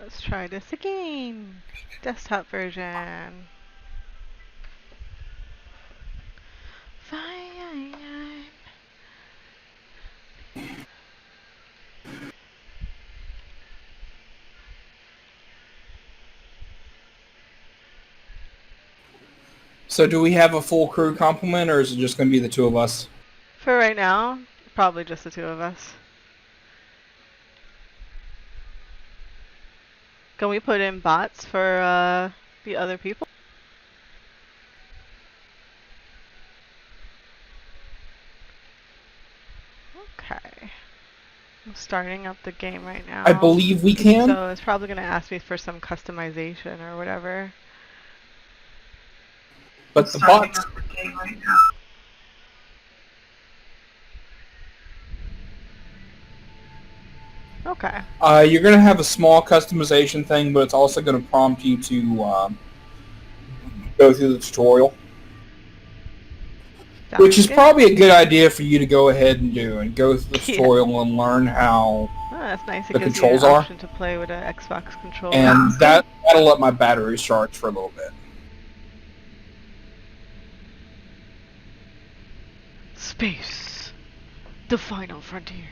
Let's try this again. Desktop version. Fine. So do we have a full crew complement, or is it just going to be the two of us? For right now, probably just the two of us. Can we put in bots for the other people? Okay. I'm starting up the game right I now. believe we can, So it's probably going to ask me for some customization or whatever. but the bots. Okay. You're going to have a small customization thing, but it's also going to prompt you to go through the tutorial, which Sounds is good. probably a good idea for you to go ahead and do and go through the Yeah. tutorial and learn how Oh, that's nice. It the gives you an controls are, option to play with an Xbox controller. and that'll let my battery charge for a little bit. Space. The final frontier.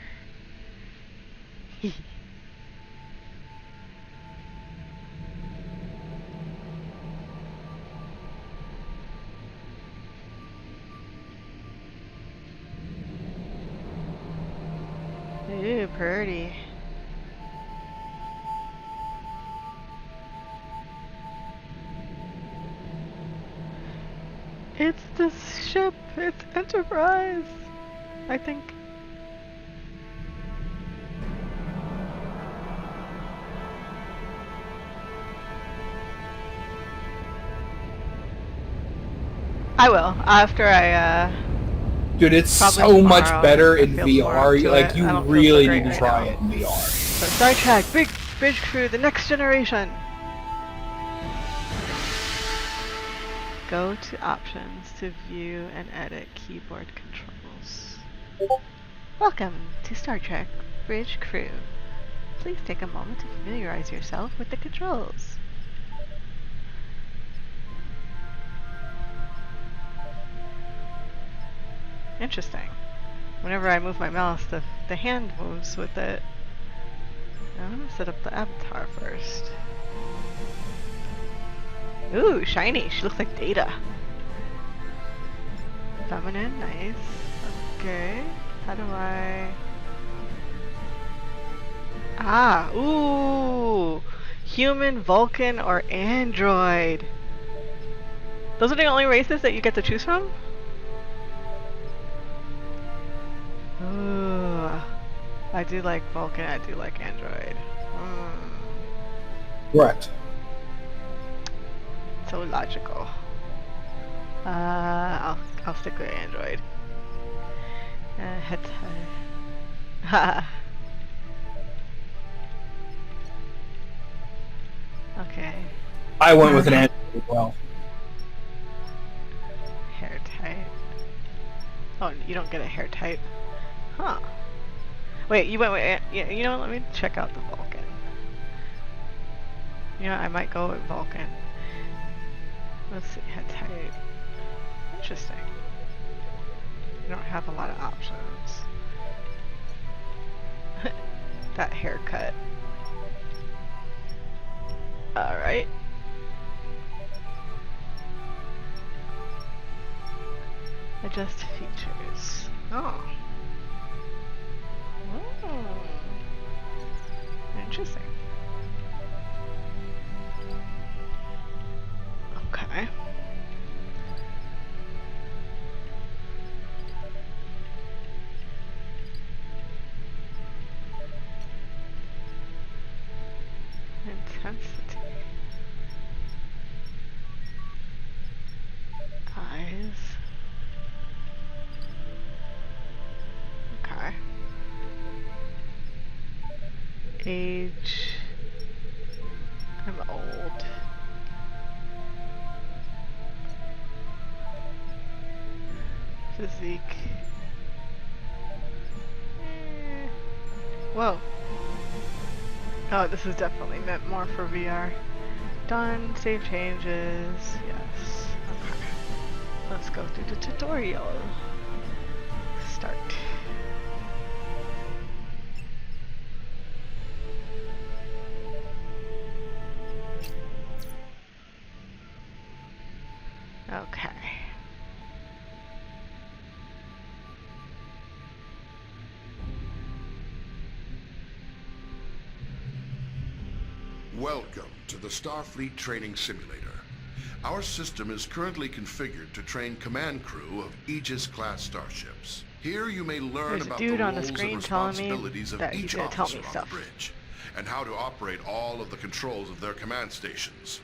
Ooh, pretty. It's the ship. It's Enterprise. I think. I will after Dude, it's probably so much tomorrow. better I in feel more up VR. to Like, it. you I don't feel so really need great to right try now. it in VR. So Star Trek, Bridge Crew, the next generation. Go to options to view and edit keyboard controls. Welcome to Star Trek Bridge Crew. Please take a moment to familiarize yourself with the controls. Interesting. Whenever I move my mouse, the hand moves with it. Now I'm gonna set up the avatar first. Ooh, shiny. She looks like Data. Feminine, nice. Okay. How do I... Ah, ooh! Human, Vulcan, or Android. Those are the only races that you get to choose from? Ooh. I do like Vulcan, I do like Android. Correct. So logical. I'll stick with Android. Okay. I went with an Android as well. Hair type. Oh, you don't get a hair type. Huh. Wait, you went with... Yeah, you know, let me check out the Vulcan. You know, I might go with Vulcan. Let's see, head type. Interesting. You don't have a lot of options. That haircut. Alright. Adjust features. Oh. Oh. Interesting. Okay. Intensity. Eyes. Okay. Age. I'm old. Physique. Whoa. Oh, this is definitely meant more for VR. Done. Save changes. Yes. Okay. Let's go through the tutorial. Start. Okay. Welcome to the Starfleet Training Simulator. Our system is currently configured to train command crew of Aegis-class starships. Here you may learn There's a about dude the on the roles and screen telling me responsibilities of that he's each gonna tell officer me on stuff. the bridge, and how to operate all of the controls of their command stations.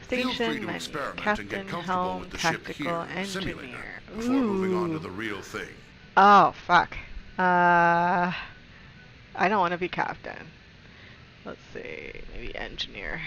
Station, Feel free to menu, experiment captain, and get comfortable helm, with the ship tactical, here in the simulator engineer. before moving on to Ooh. the real thing. Oh, fuck. I don't want to be captain. Let's see, maybe engineer.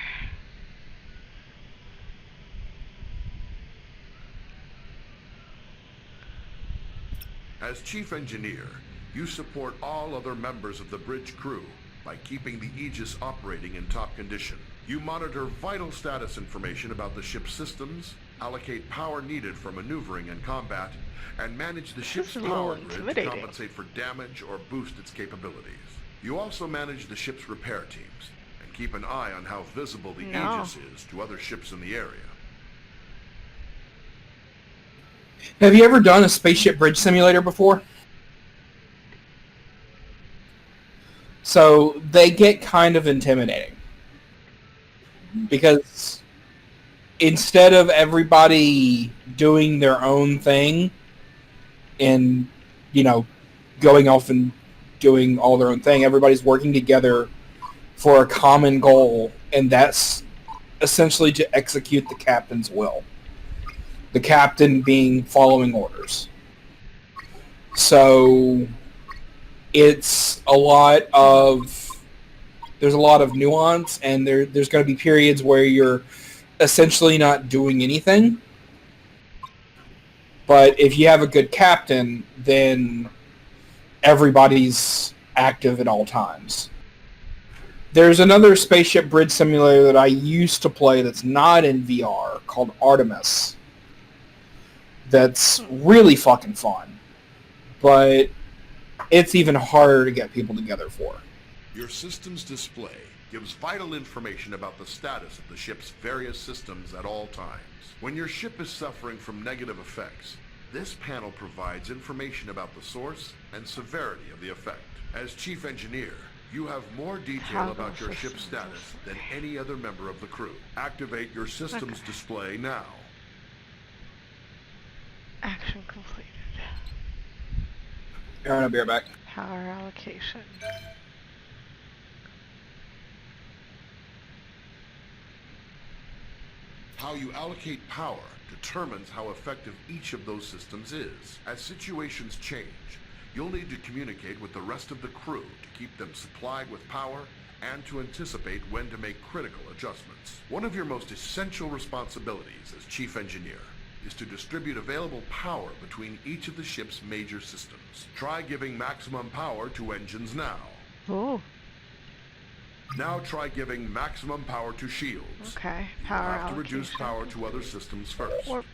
As chief engineer, you support all other members of the bridge crew by keeping the Aegis operating in top condition. You monitor vital status information about the ship's systems, allocate power needed for maneuvering and combat, and manage the ship's is a little power grid to intimidating. compensate for damage or boost its capabilities. You also manage the ship's repair teams and keep an eye on how visible the No. Aegis is to other ships in the area. Have you ever done a spaceship bridge simulator before? So they get kind of intimidating. Because instead of everybody doing their own thing and, you know, going off and doing all their own thing, everybody's working together for a common goal, and that's essentially to execute the captain's will. The captain being following orders. So it's a lot of there's a lot of nuance, and there's going to be periods where you're essentially not doing anything. But if you have a good captain, then everybody's active at all times. There's another spaceship bridge simulator that I used to play that's not in VR called Artemis. That's really fucking fun. But it's even harder to get people together for. Your system's display gives vital information about the status of the ship's various systems at all times. When your ship is suffering from negative effects, this panel provides information about the source and severity of the effect. As chief engineer, you have more detail about your ship's status than any other member of the crew. Activate your system's display now. Action completed. Alright, I'll be right back. Power allocation. How you allocate power determines how effective each of those systems is. As situations change, you'll need to communicate with the rest of the crew to keep them supplied with power and to anticipate when to make critical adjustments. One of your most essential responsibilities as chief engineer is to distribute available power between each of the ship's major systems. Try giving maximum power to engines now. Ooh. Now try giving maximum power to shields. Okay. You'll Power have to reduce allocation. power to other systems first. Warp.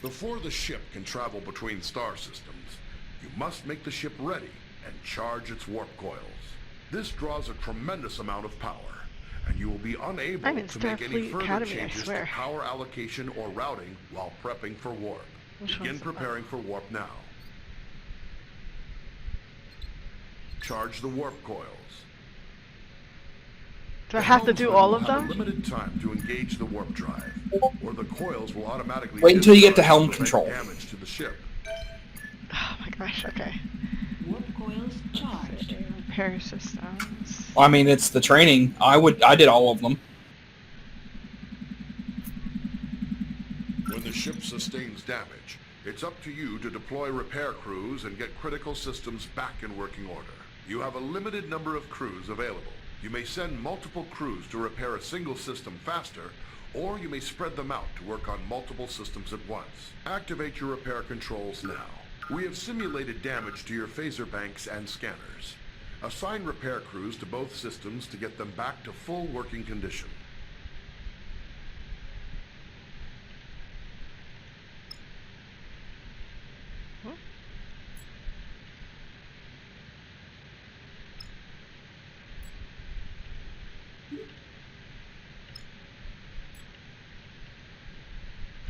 Before the ship can travel between star systems, you must make the ship ready and charge its warp coils. This draws a tremendous amount of power, and you will be unable I'm in to make any Starfleet further Academy, I changes to swear. power allocation or routing while prepping for warp. Which Begin one's the preparing for warp now. Charge the warp coils. Do I have to do all of You have them? limited time to engage the warp drive, or the coils will automatically Wait until you get to discharge helm prevent control. damage to the ship. Oh my gosh, okay. Warp coils charged. Repair systems. I mean, it's the training. I did all of them. When the ship sustains damage, it's up to you to deploy repair crews and get critical systems back in working order. You have a limited number of crews available. You may send multiple crews to repair a single system faster, or you may spread them out to work on multiple systems at once. Activate your repair controls now. We have simulated damage to your phaser banks and scanners. Assign repair crews to both systems to get them back to full working condition.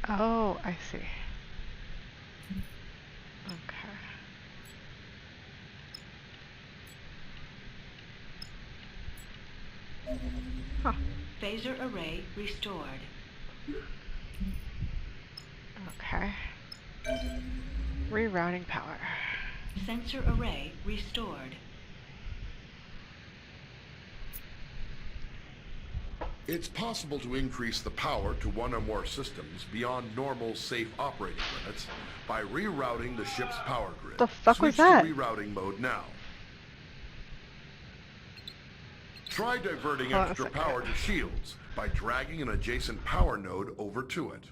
Oh, I see. Okay. Huh. Phaser array restored. Okay. Rerouting power. Sensor array restored. It's possible to increase the power to one or more systems beyond normal safe operating limits by rerouting the ship's power grid. The fuck was Switch that? to rerouting mode now. Try diverting Hold on a extra second. power to shields by dragging an adjacent power node over to it.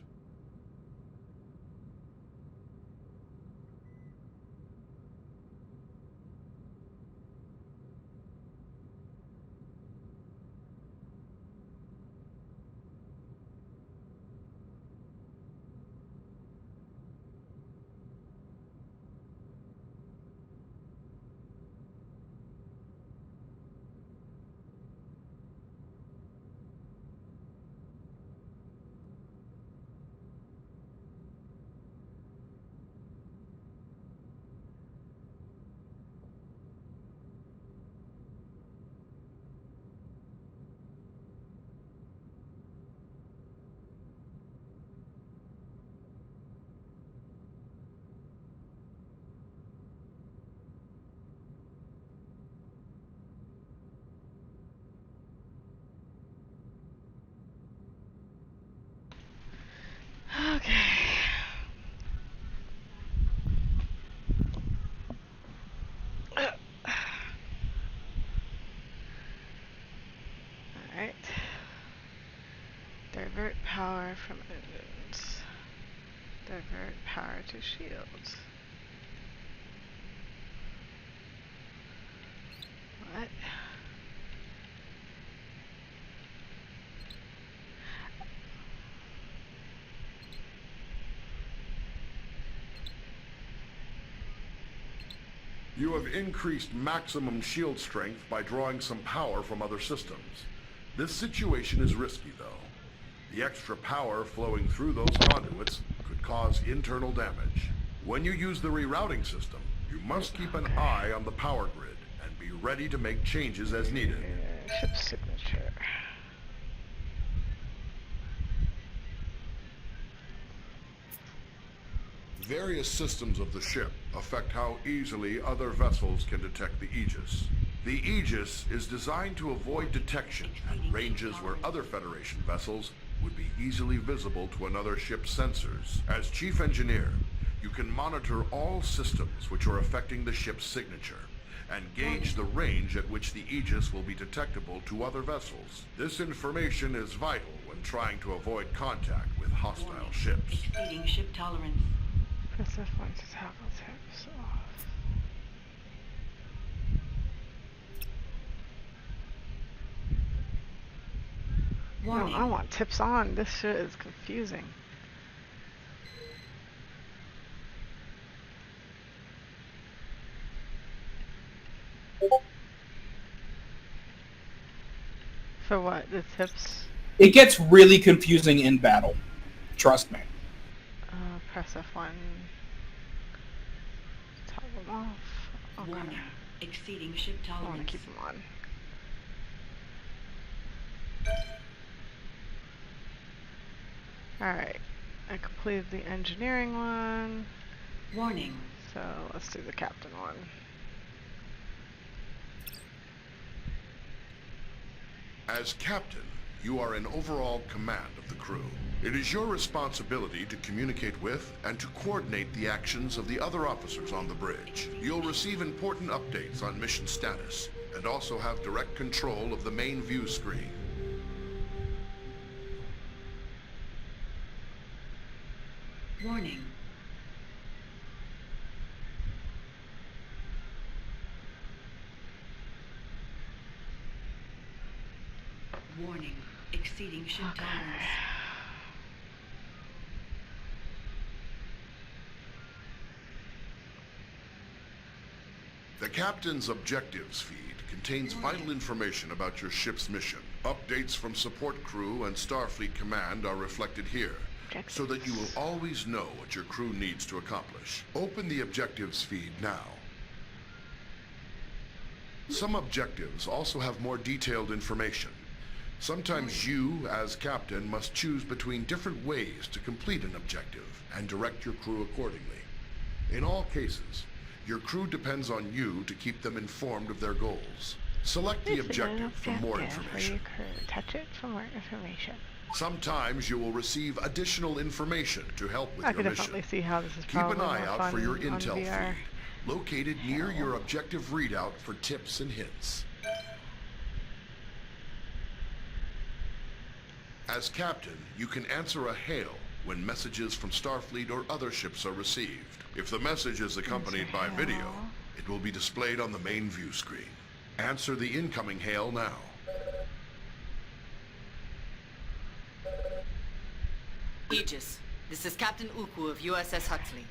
Okay. Alright. Divert power from engines. Divert power to shields. What? You have increased maximum shield strength by drawing some power from other systems. This situation is risky, though. The extra power flowing through those conduits could cause internal damage. When you use the rerouting system, you must keep an eye on the power grid and be ready to make changes as needed. Ship signature. Various systems of the ship affect how easily other vessels can detect the Aegis. The Aegis is designed to avoid detection at ranges where other Federation vessels would be easily visible to another ship's sensors. As Chief Engineer, you can monitor all systems which are affecting the ship's signature and gauge the range at which the Aegis will be detectable to other vessels. This information is vital when trying to avoid contact with hostile ships. Exceeding ship tolerance. Press F1 to toggle tips off. No, Warning. I want tips on. This shit is confusing. For what? The tips? It gets really confusing in battle. Trust me. Press F1. Toggle them off. Okay. Warning. Exceeding ship I want to tolerance. keep them on. Alright. I completed the engineering one. Warning. So let's do the captain one. As captain, you are in overall command of the crew. It is your responsibility to communicate with and to coordinate the actions of the other officers on the bridge. You'll receive important updates on mission status and also have direct control of the main view screen. Warning. Warning. Exceeding ship Okay. tolerance. The captain's objectives feed contains vital information about your ship's mission. Updates from support crew and Starfleet Command are reflected here, so that you will always know what your crew needs to accomplish. Open the objectives feed now. Some objectives also have more detailed information. Sometimes you, as captain, must choose between different ways to complete an objective and direct your crew accordingly. In all cases, your crew depends on you to keep them informed of their goals. Select the objective for more information. Touch it for more information. Sometimes you will receive additional information to help with I your could mission. definitely see how this is Keep probably an eye more out fun for your on intel VR. feed, located near your objective readout for tips and hints. As captain, you can answer a hail when messages from Starfleet or other ships are received. If the message is accompanied by video, it will be displayed on the main view screen. Answer the incoming hail now. Aegis, this is Captain Uku of USS Huxley.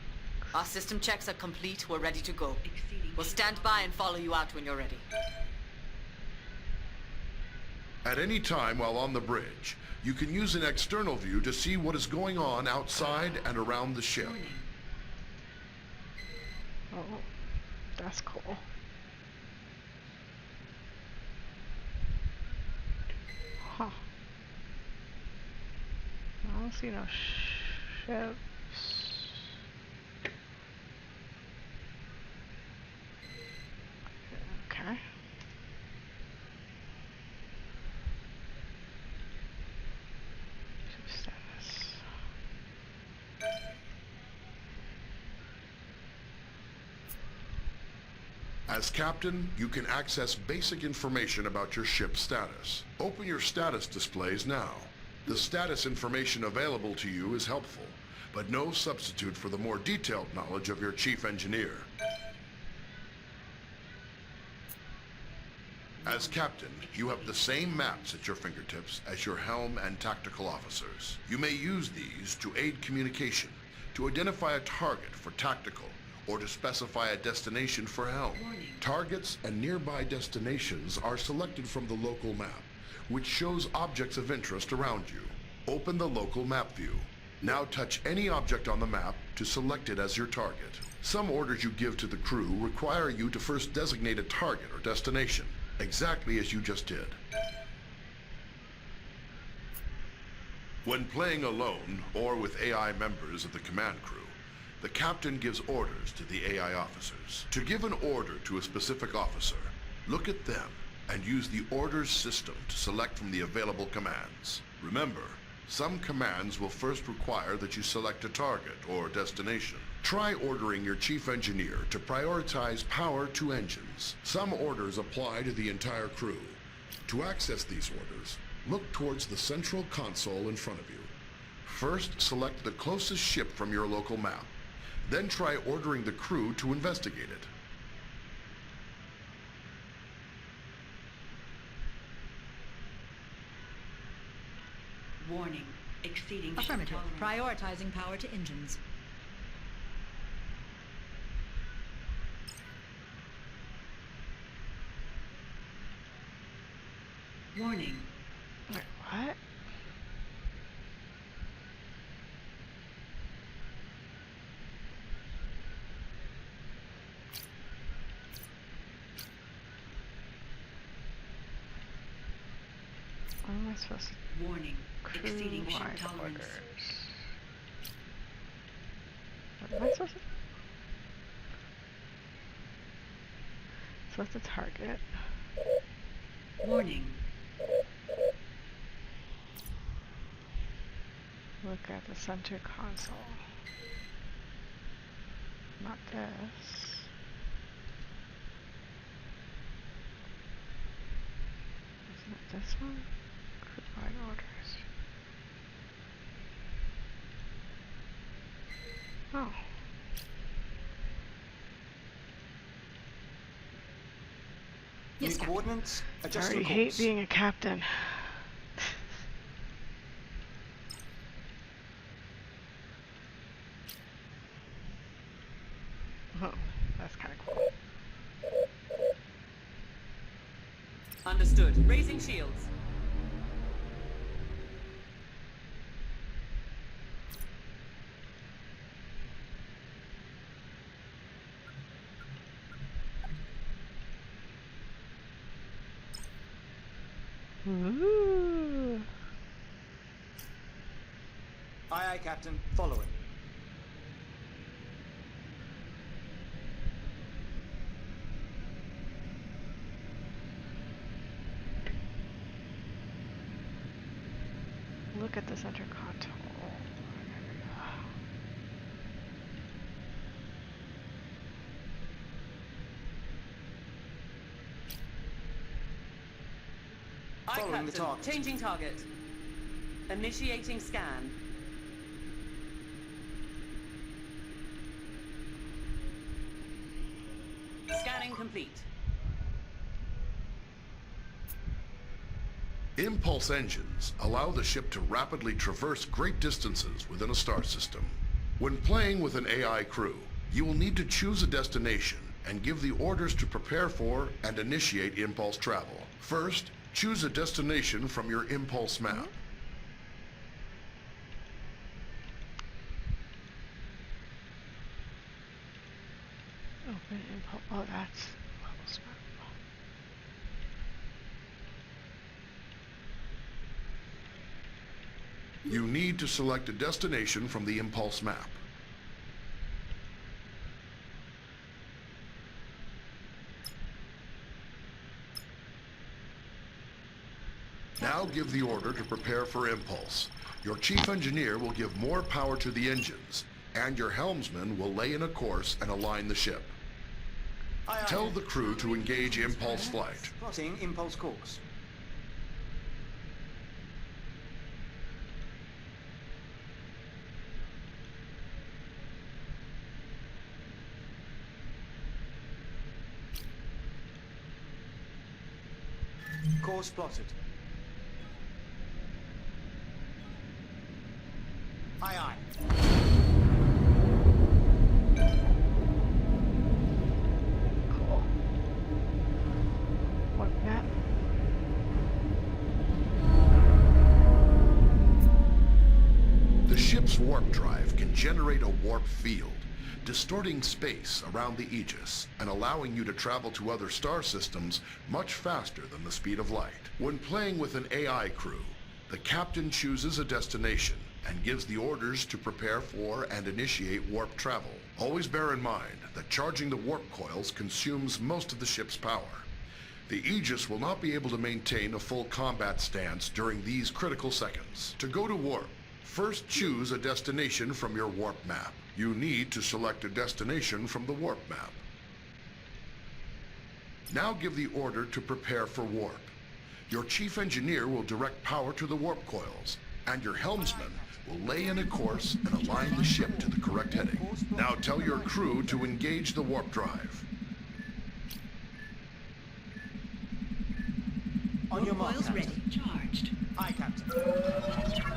Our system checks are complete. We're ready to go. Exceeding We'll ship stand by and follow you out when you're ready. At any time while on the bridge, you can use an external view to see what is going on outside and around the ship. Warning. Oh, that's cool. Huh. I don't see no ships. Okay. Ship status. As captain, you can access basic information about your ship's status. Open your status displays now. The status information available to you is helpful, but no substitute for the more detailed knowledge of your chief engineer. As captain, you have the same maps at your fingertips as your helm and tactical officers. You may use these to aid communication, to identify a target for tactical, or to specify a destination for helm. Warning. Targets and nearby destinations are selected from the local map, which shows objects of interest around you. Open the local map view. Now touch any object on the map to select it as your target. Some orders you give to the crew require you to first designate a target or destination, exactly as you just did. When playing alone or with AI members of the command crew, the captain gives orders to the AI officers. To give an order to a specific officer, look at them and use the orders system to select from the available commands. Remember, some commands will first require that you select a target or destination. Try ordering your chief engineer to prioritize power to engines. Some orders apply to the entire crew. To access these orders, look towards the central console in front of you. First, select the closest ship from your local map. Then try ordering the crew to investigate it. Warning. Exceeding ship Affirmative. tolerance. Prioritizing power to engines. Warning. Wait, what? What am I supposed to Warning. Exceeding ship crew-wide tolerance. orders? What am I supposed to? So what's the target? Warning. Look at the center console. Not this. Isn't it this one? Crew-wide orders. Oh. Yes, New Captain. coordinates. I Adjusting already hate course. being a captain. Oh, that's kind of cool. Understood. Raising shields. Ooh. Aye, aye, Captain. Following. Look at the center console. Aye, Following the Captain. target. Changing target. Initiating scan. Scanning complete. Impulse engines allow the ship to rapidly traverse great distances within a star system. When playing with an AI crew, you will need to choose a destination and give the orders to prepare for and initiate impulse travel. First, choose a destination from your impulse map. Open impulse. Oh, that's level smart. You need to select a destination from the impulse map. Now give the order to prepare for impulse. Your chief engineer will give more power to the engines, and your helmsman will lay in a course and align the ship. Aye, aye. Tell the crew to engage impulse flight. Plotting impulse course. Course plotted. Aye, aye. Cool. What map? The ship's warp drive can generate a warp field, distorting space around the Aegis and allowing you to travel to other star systems much faster than the speed of light. When playing with an AI crew, the captain chooses a destination and gives the orders to prepare for and initiate warp travel. Always bear in mind that charging the warp coils consumes most of the ship's power. The Aegis will not be able to maintain a full combat stance during these critical seconds. To go to warp, first choose a destination from your warp map. You need to select a destination from the warp map. Now give the order to prepare for warp. Your chief engineer will direct power to the warp coils, and your helmsman will lay in a course and align the ship to the correct heading. Now tell your crew to engage the warp drive. On your mark, Coils Captain. ready. Charged. Aye, Captain.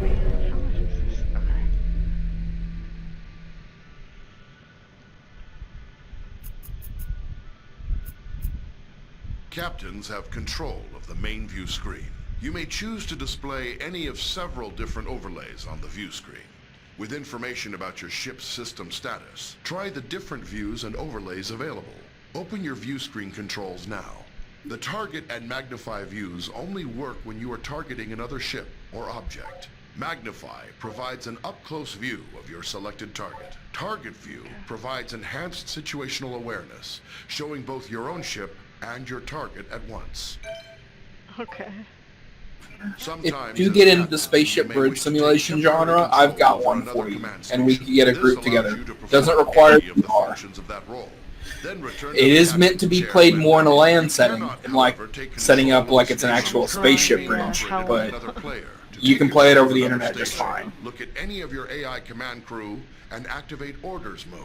Wait, how much is this? Okay. Captains have control of the main view screen. You may choose to display any of several different overlays on the view screen. With information about your ship's system status, try the different views and overlays available. Open your view screen controls now. The target and magnify views only work when you are targeting another ship or object. Magnify provides an up-close view of your selected target. Target view provides enhanced situational awareness, showing both your own ship and your target at once. Okay. Sometimes, If you as get into captain, the spaceship you may bridge wish to simulation take temporary genre, I've got control one over for another you, command and we station. can get a This group allows together. you to perform Doesn't require any of the VR. functions of that role. Then return to It the is meant to captain's be chair played when more in a ready. land You setting, cannot, and like however, take setting control up of like the it's an station actual currently spaceship being bridge, operated by but another player. To you take can play it control over the of another internet just station, fine. Look at any of your AI command crew and activate orders mode.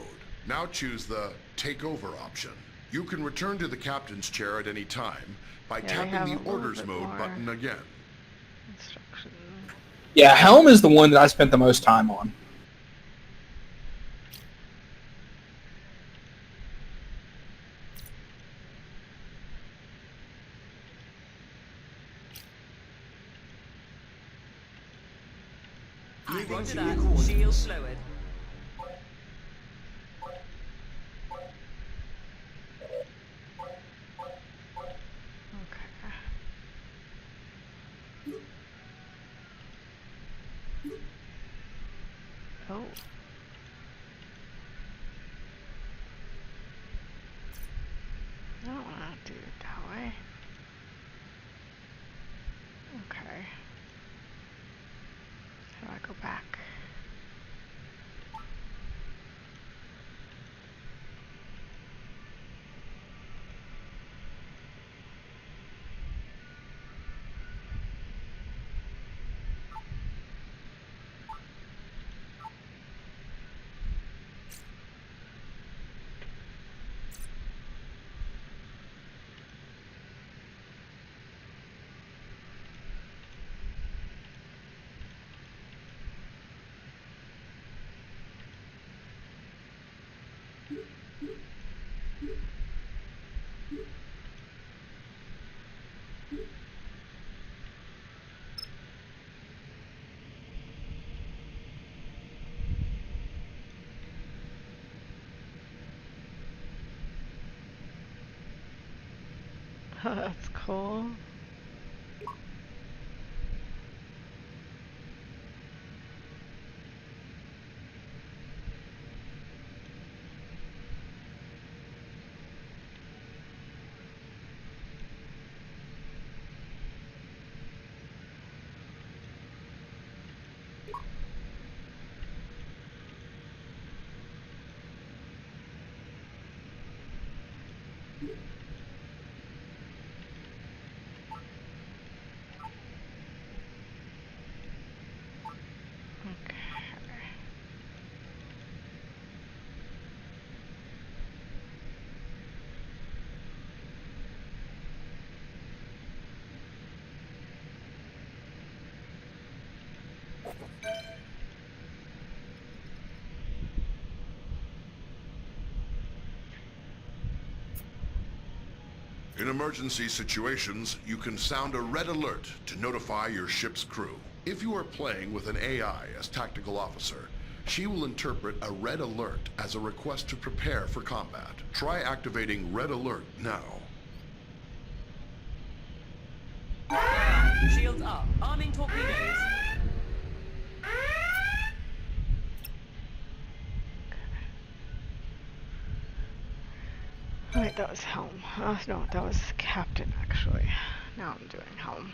Now choose the take over option. You can return to the captain's chair at any time by Yeah, they have tapping a the little orders bit mode more. button again. Instruction. Yeah, Helm is the one that I spent the most time on. Moving Roger to new that. coordinates. Shields lowered. Okay. Oh. I don't want to do it that way. Okay. How do I go back? That's cool. Okay. In emergency situations, you can sound a red alert to notify your ship's crew. If you are playing with an AI as tactical officer, she will interpret a red alert as a request to prepare for combat. Try activating red alert now. Shields up. Arming torpedoes. Wait, that was Helm. No, that was Captain, actually. Now I'm doing Helm.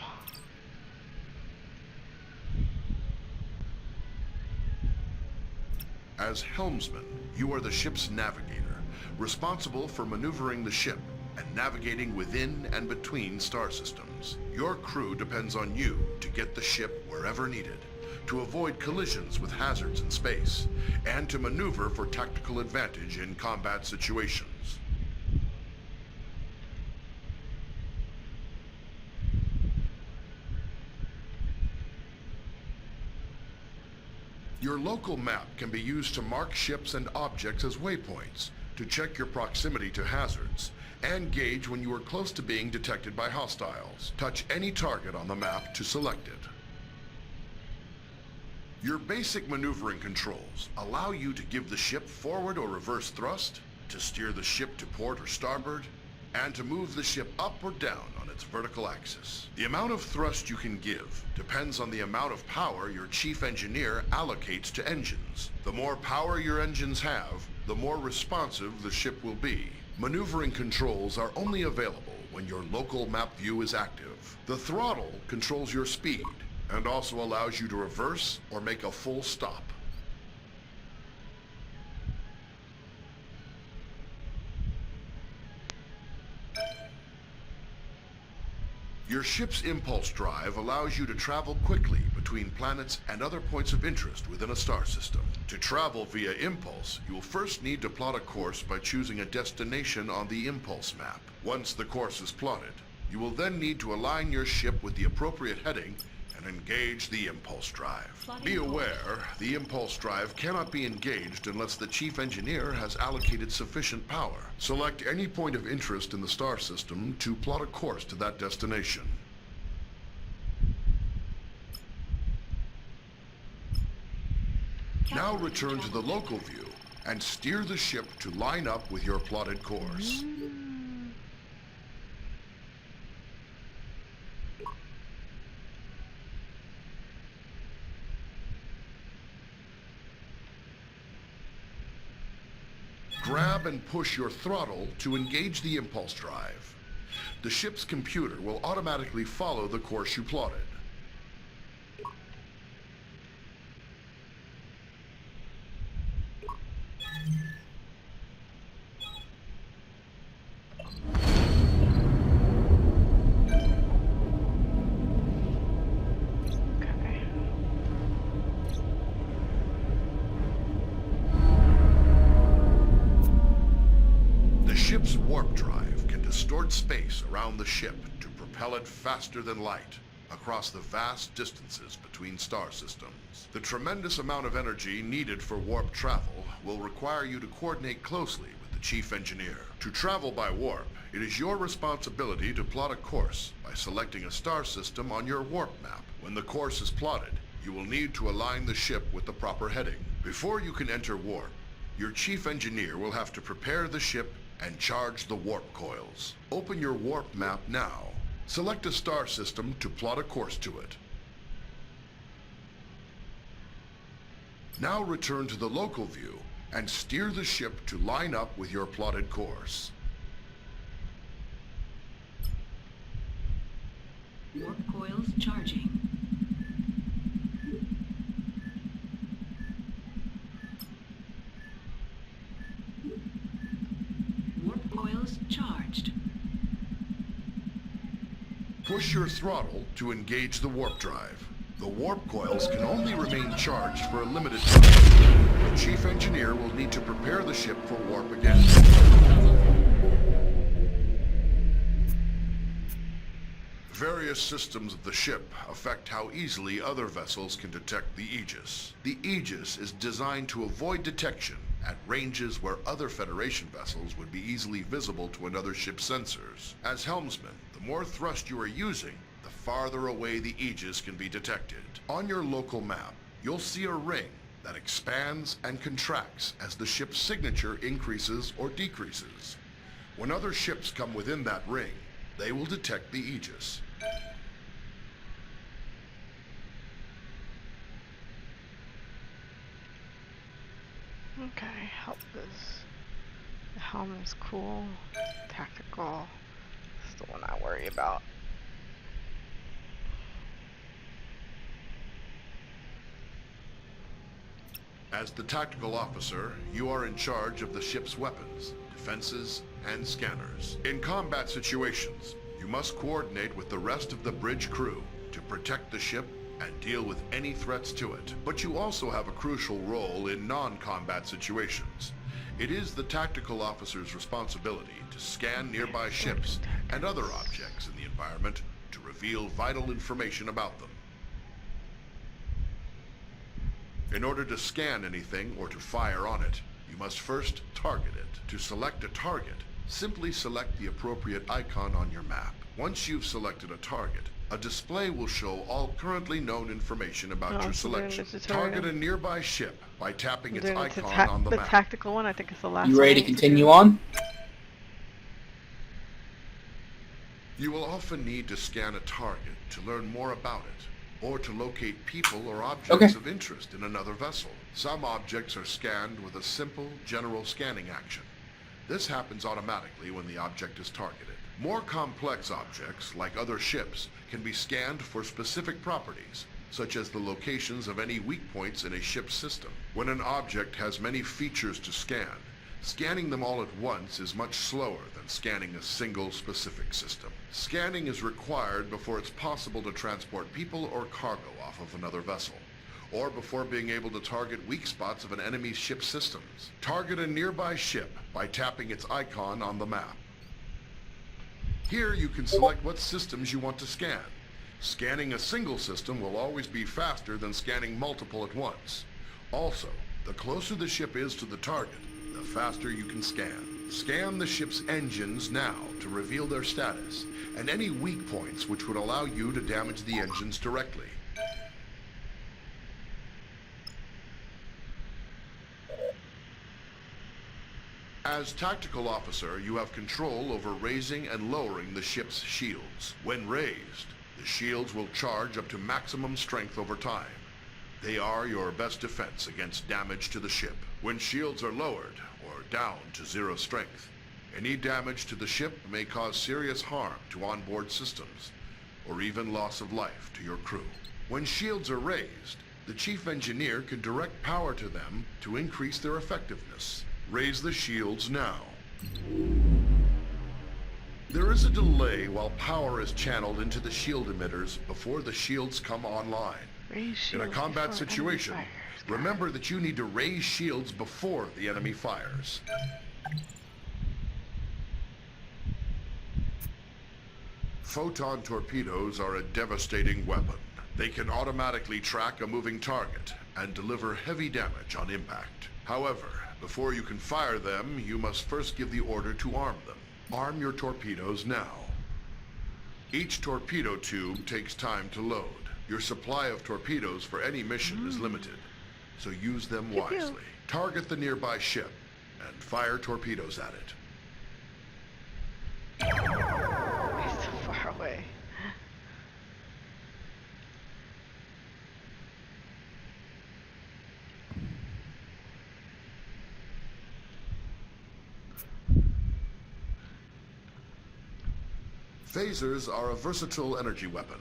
As helmsman, you are the ship's navigator, responsible for maneuvering the ship and navigating within and between star systems. Your crew depends on you to get the ship wherever needed, to avoid collisions with hazards in space, and to maneuver for tactical advantage in combat situations. Your local map can be used to mark ships and objects as waypoints, to check your proximity to hazards, and gauge when you are close to being detected by hostiles. Touch any target on the map to select it. Your basic maneuvering controls allow you to give the ship forward or reverse thrust, to steer the ship to port or starboard, and to move the ship up or down on its vertical axis. The amount of thrust you can give depends on the amount of power your chief engineer allocates to engines. The more power your engines have, the more responsive the ship will be. Maneuvering controls are only available when your local map view is active. The throttle controls your speed and also allows you to reverse or make a full stop. Your ship's impulse drive allows you to travel quickly between planets and other points of interest within a star system. To travel via impulse, you will first need to plot a course by choosing a destination on the impulse map. Once the course is plotted, you will then need to align your ship with the appropriate heading and engage the impulse drive. Be aware, the impulse drive cannot be engaged unless the chief engineer has allocated sufficient power. Select any point of interest in the star system to plot a course to that destination. Now return to the local view and steer the ship to line up with your plotted course. Grab and push your throttle to engage the impulse drive. The ship's computer will automatically follow the course you plotted. Okay. The ship's warp drive can distort space around the ship to propel it faster than light across the vast distances between star systems. The tremendous amount of energy needed for warp travel will require you to coordinate closely with the chief engineer. To travel by warp, it is your responsibility to plot a course by selecting a star system on your warp map. When the course is plotted, you will need to align the ship with the proper heading. Before you can enter warp, your chief engineer will have to prepare the ship and charge the warp coils. Open your warp map now. Select a star system to plot a course to it. Now return to the local view and steer the ship to line up with your plotted course. Warp coils charging. Warp coils charged. Push your throttle to engage the warp drive. The warp coils can only remain charged for a limited time. The chief engineer will need to prepare the ship for warp again. Various systems of the ship affect how easily other vessels can detect the Aegis. The Aegis is designed to avoid detection at ranges where other Federation vessels would be easily visible to another ship's sensors. As helmsman, the more thrust you are using, the farther away the Aegis can be detected. On your local map, you'll see a ring that expands and contracts as the ship's signature increases or decreases. When other ships come within that ring, they will detect the Aegis. Okay, help is... The helm is cool. Tactical. It's the one I worry about. As the tactical officer, you are in charge of the ship's weapons, defenses, and scanners. In combat situations, you must coordinate with the rest of the bridge crew to protect the ship and deal with any threats to it. But you also have a crucial role in non-combat situations. It is the tactical officer's responsibility to scan nearby ships and other objects in the environment to reveal vital information about them. In order to scan anything or to fire on it, you must first target it. To select a target, simply select the appropriate icon on your map. Once you've selected a target, a display will show all currently known information about your selection. Target a nearby ship by tapping its icon on the map. The tactical one, I think, is the last one. You ready to continue on? You will often need to scan a target to learn more about it, or to locate people or objects of interest in another vessel. Some objects are scanned with a simple, general scanning action. This happens automatically when the object is targeted. More complex objects, like other ships, can be scanned for specific properties, such as the locations of any weak points in a ship's system. When an object has many features to scan, scanning them all at once is much slower than scanning a single specific system. Scanning is required before it's possible to transport people or cargo off of another vessel, or before being able to target weak spots of an enemy's ship systems. Target a nearby ship by tapping its icon on the map. Here you can select what systems you want to scan. Scanning a single system will always be faster than scanning multiple at once. Also, the closer the ship is to the target, the faster you can scan. Scan the ship's engines now to reveal their status, and any weak points which would allow you to damage the engines directly. As tactical officer, you have control over raising and lowering the ship's shields. When raised, the shields will charge up to maximum strength over time. They are your best defense against damage to the ship. When shields are lowered or down to 0 strength, any damage to the ship may cause serious harm to onboard systems, or even loss of life to your crew. When shields are raised, the chief engineer can direct power to them to increase their effectiveness. Raise the shields now. There is a delay while power is channeled into the shield emitters before the shields come online. In a combat situation, remember that you need to raise shields before the enemy fires. Photon torpedoes are a devastating weapon. They can automatically track a moving target and deliver heavy damage on impact. However, before you can fire them, you must first give the order to arm them. Arm your torpedoes now. Each torpedo tube takes time to load. Your supply of torpedoes for any mission is limited, so use them wisely. Target the nearby ship and fire torpedoes at it. He's so far away. Phasers are a versatile energy weapon.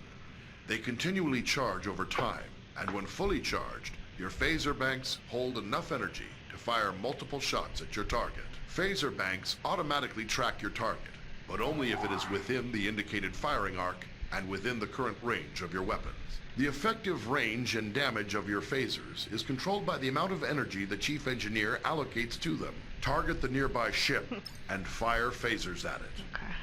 They continually charge over time, and when fully charged, your phaser banks hold enough energy to fire multiple shots at your target. Phaser banks automatically track your target, but only if it is within the indicated firing arc and within the current range of your weapons. The effective range and damage of your phasers is controlled by the amount of energy the chief engineer allocates to them. Target the nearby ship and fire phasers at it. Okay.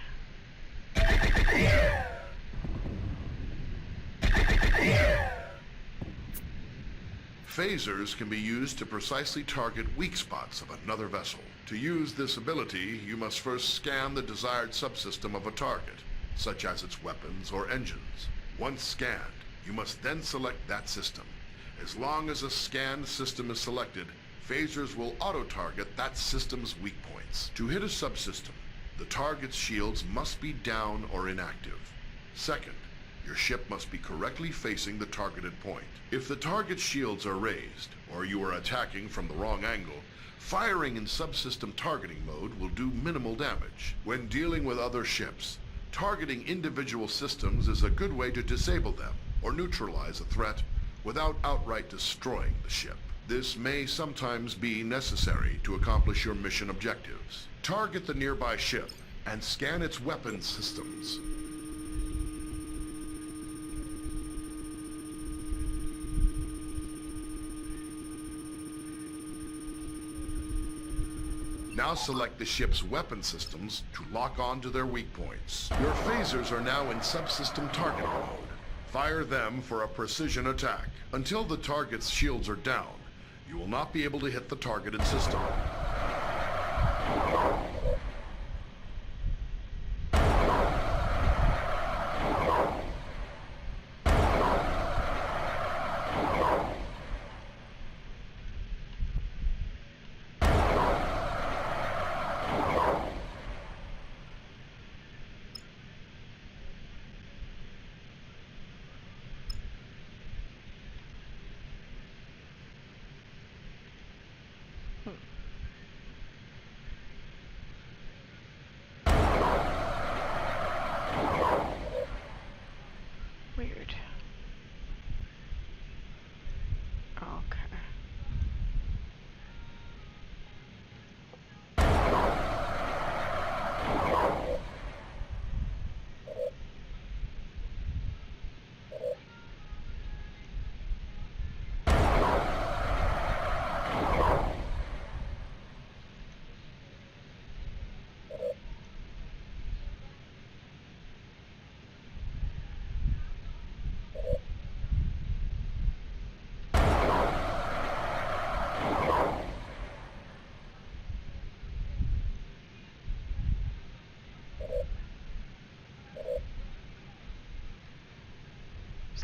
Phasers can be used to precisely target weak spots of another vessel. To use this ability, you must first scan the desired subsystem of a target, such as its weapons or engines. Once scanned, you must then select that system. As long as a scanned system is selected, phasers will auto-target that system's weak points. To hit a subsystem, the target's shields must be down or inactive. Second, your ship must be correctly facing the targeted point. If the target's shields are raised, or you are attacking from the wrong angle, firing in subsystem targeting mode will do minimal damage. When dealing with other ships, targeting individual systems is a good way to disable them or neutralize a threat without outright destroying the ship. This may sometimes be necessary to accomplish your mission objectives. Target the nearby ship and scan its weapon systems. Now select the ship's weapon systems to lock on to their weak points. Your phasers are now in subsystem target mode. Fire them for a precision attack. Until the target's shields are down, you will not be able to hit the targeted system.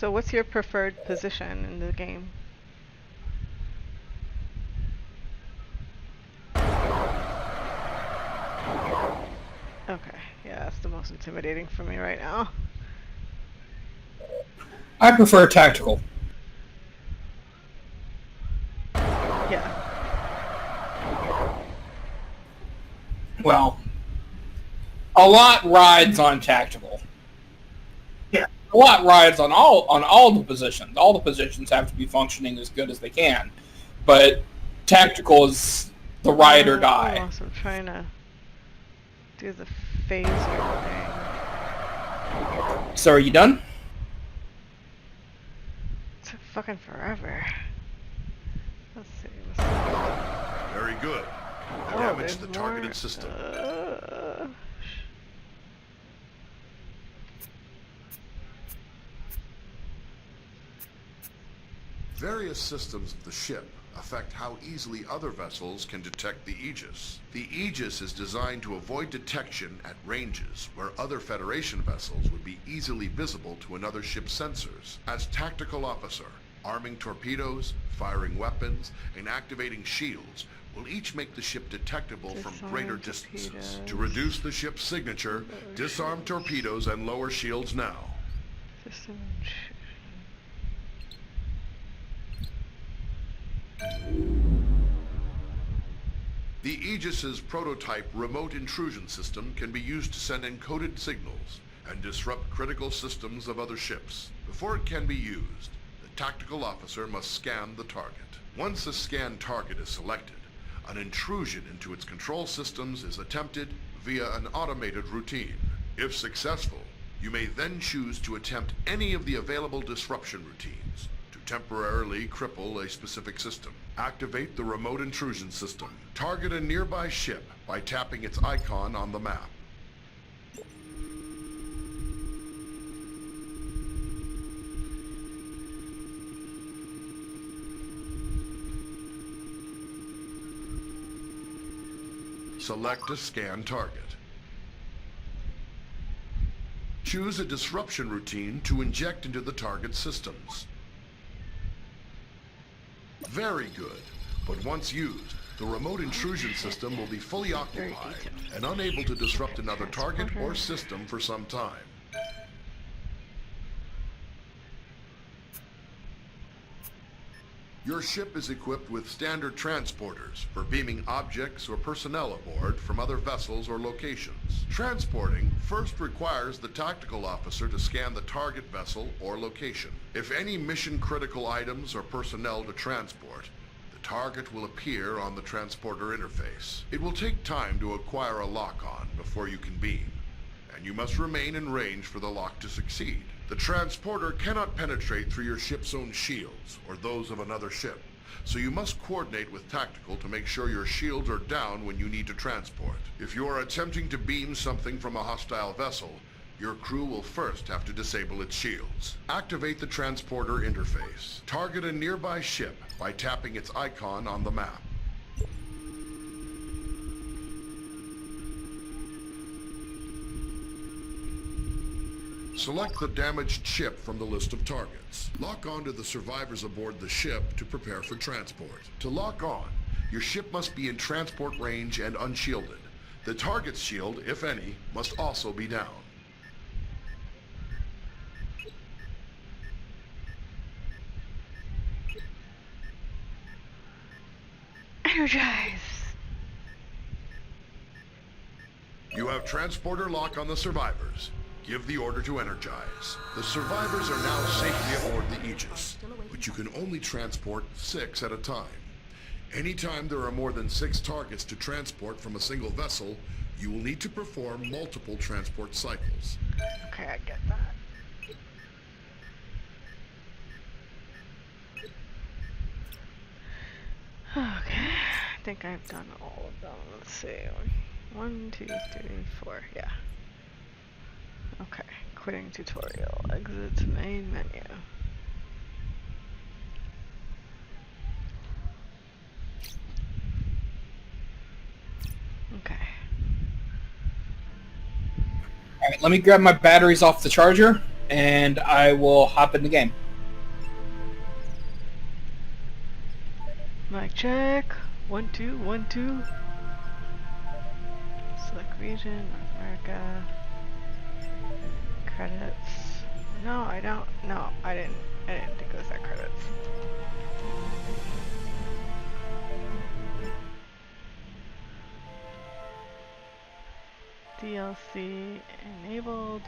So what's your preferred position in the game? Okay, yeah, that's the most intimidating for me right now. I prefer tactical. Yeah. Well, a lot rides on tactical. Yeah. A lot rides on all the positions. All the positions have to be functioning as good as they can. But tactical is the ride or die. I'm also trying to do the phaser thing. So are you done? It took fucking forever. Let's see. Very good. Oh, Damage there's the more. targeted system. Various systems of the ship affect how easily other vessels can detect the Aegis. The Aegis is designed to avoid detection at ranges where other Federation vessels would be easily visible to another ship's sensors. As tactical officer, arming torpedoes, firing weapons, and activating shields will each make the ship detectable from Disarm greater distances. torpedoes. To reduce the ship's signature, disarm torpedoes and lower shields now. System. The Aegis's prototype remote intrusion system can be used to send encoded signals and disrupt critical systems of other ships. Before it can be used, the tactical officer must scan the target. Once a scanned target is selected, an intrusion into its control systems is attempted via an automated routine. If successful, you may then choose to attempt any of the available disruption routines to temporarily cripple a specific system. Activate the remote intrusion system. Target a nearby ship by tapping its icon on the map. Select a scan target. Choose a disruption routine to inject into the target systems. Very good. But once used, the remote intrusion system will be fully occupied and unable to disrupt another target or system for some time. Your ship is equipped with standard transporters for beaming objects or personnel aboard from other vessels or locations. Transporting first requires the tactical officer to scan the target vessel or location. If any mission-critical items or personnel to transport, the target will appear on the transporter interface. It will take time to acquire a lock-on before you can beam, and you must remain in range for the lock to succeed. The transporter cannot penetrate through your ship's own shields or those of another ship, so you must coordinate with tactical to make sure your shields are down when you need to transport. If you are attempting to beam something from a hostile vessel, your crew will first have to disable its shields. Activate the transporter interface. Target a nearby ship by tapping its icon on the map. Select the damaged ship from the list of targets. Lock on to the survivors aboard the ship to prepare for transport. To lock on, your ship must be in transport range and unshielded. The target's shield, if any, must also be down. Energize! You have transporter lock on the survivors. Give the order to energize. The survivors are now safely aboard the Aegis, but you can only transport 6 at a time. Anytime there are more than 6 targets to transport from a single vessel, you will need to perform multiple transport cycles. Okay, I get that. Okay, I think I've done all of them. Let's see. 1, 2, 3, 4. Yeah. Okay, quitting tutorial. Exit to main menu. Alright, let me grab my batteries off the charger. and I will hop in the game. Mic check. 1 2 1 2. Select region, North America. Credits. No, I don't. No, I didn't think it was that credits. DLC enabled.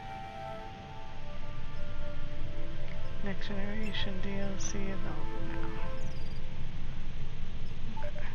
Next generation DLC available now. Okay.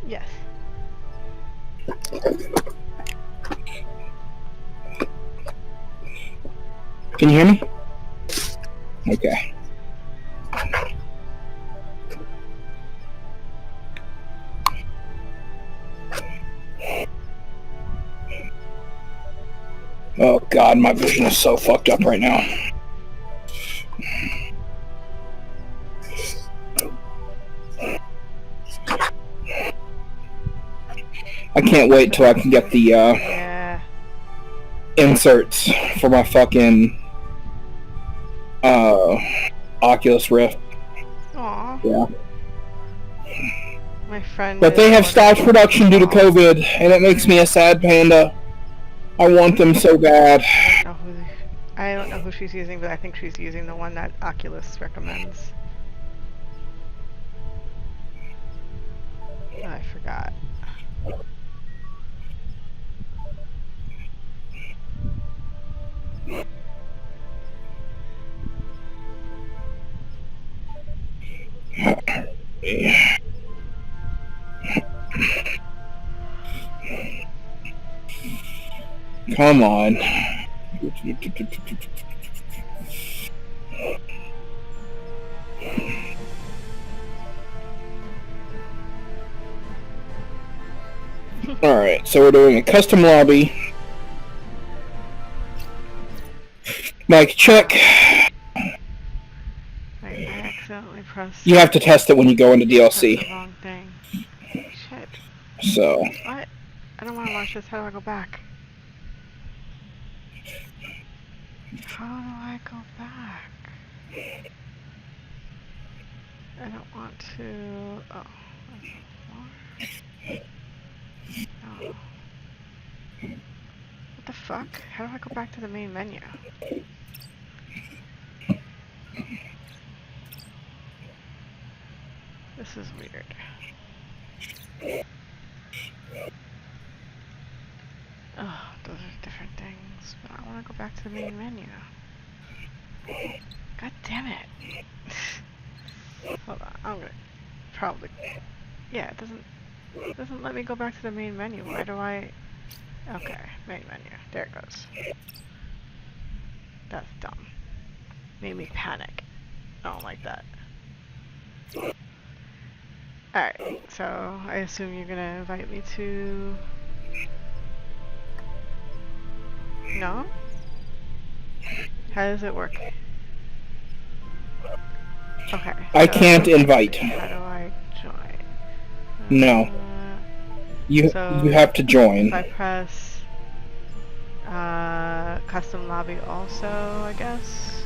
Yes. Can you hear me? Okay. Oh god, my vision is so fucked up right now. I can't wait till I can get the Yeah. inserts for my fucking Oculus Rift. Aw. Yeah. My friend. But they have stopped production due to COVID, and it makes me a sad panda. I want them so bad. I don't know who she's using, but I think she's using the one that Oculus recommends. I forgot. Come on. Alright, so we're doing a custom lobby. Mic check. I accidentally pressed You have to test it when you go into the DLC. wrong thing. Shit. So, What? I don't want to watch this. How do I go back? How do I go back? I don't want to. Oh. No. What the fuck? How do I go back to the main menu? This is weird. Oh, those are different things, but I want to go back to the main menu. God damn it. Hold on, I'm gonna probably... Yeah, it doesn't let me go back to the main menu. Why do I... Okay, main menu. There it goes. That's dumb. Made me panic. I don't like that. Alright, so I assume you're gonna invite me to... No? How does it work? Okay. I so can't invite. How do I join? No. You So, you have to join. If I press custom lobby also, I guess.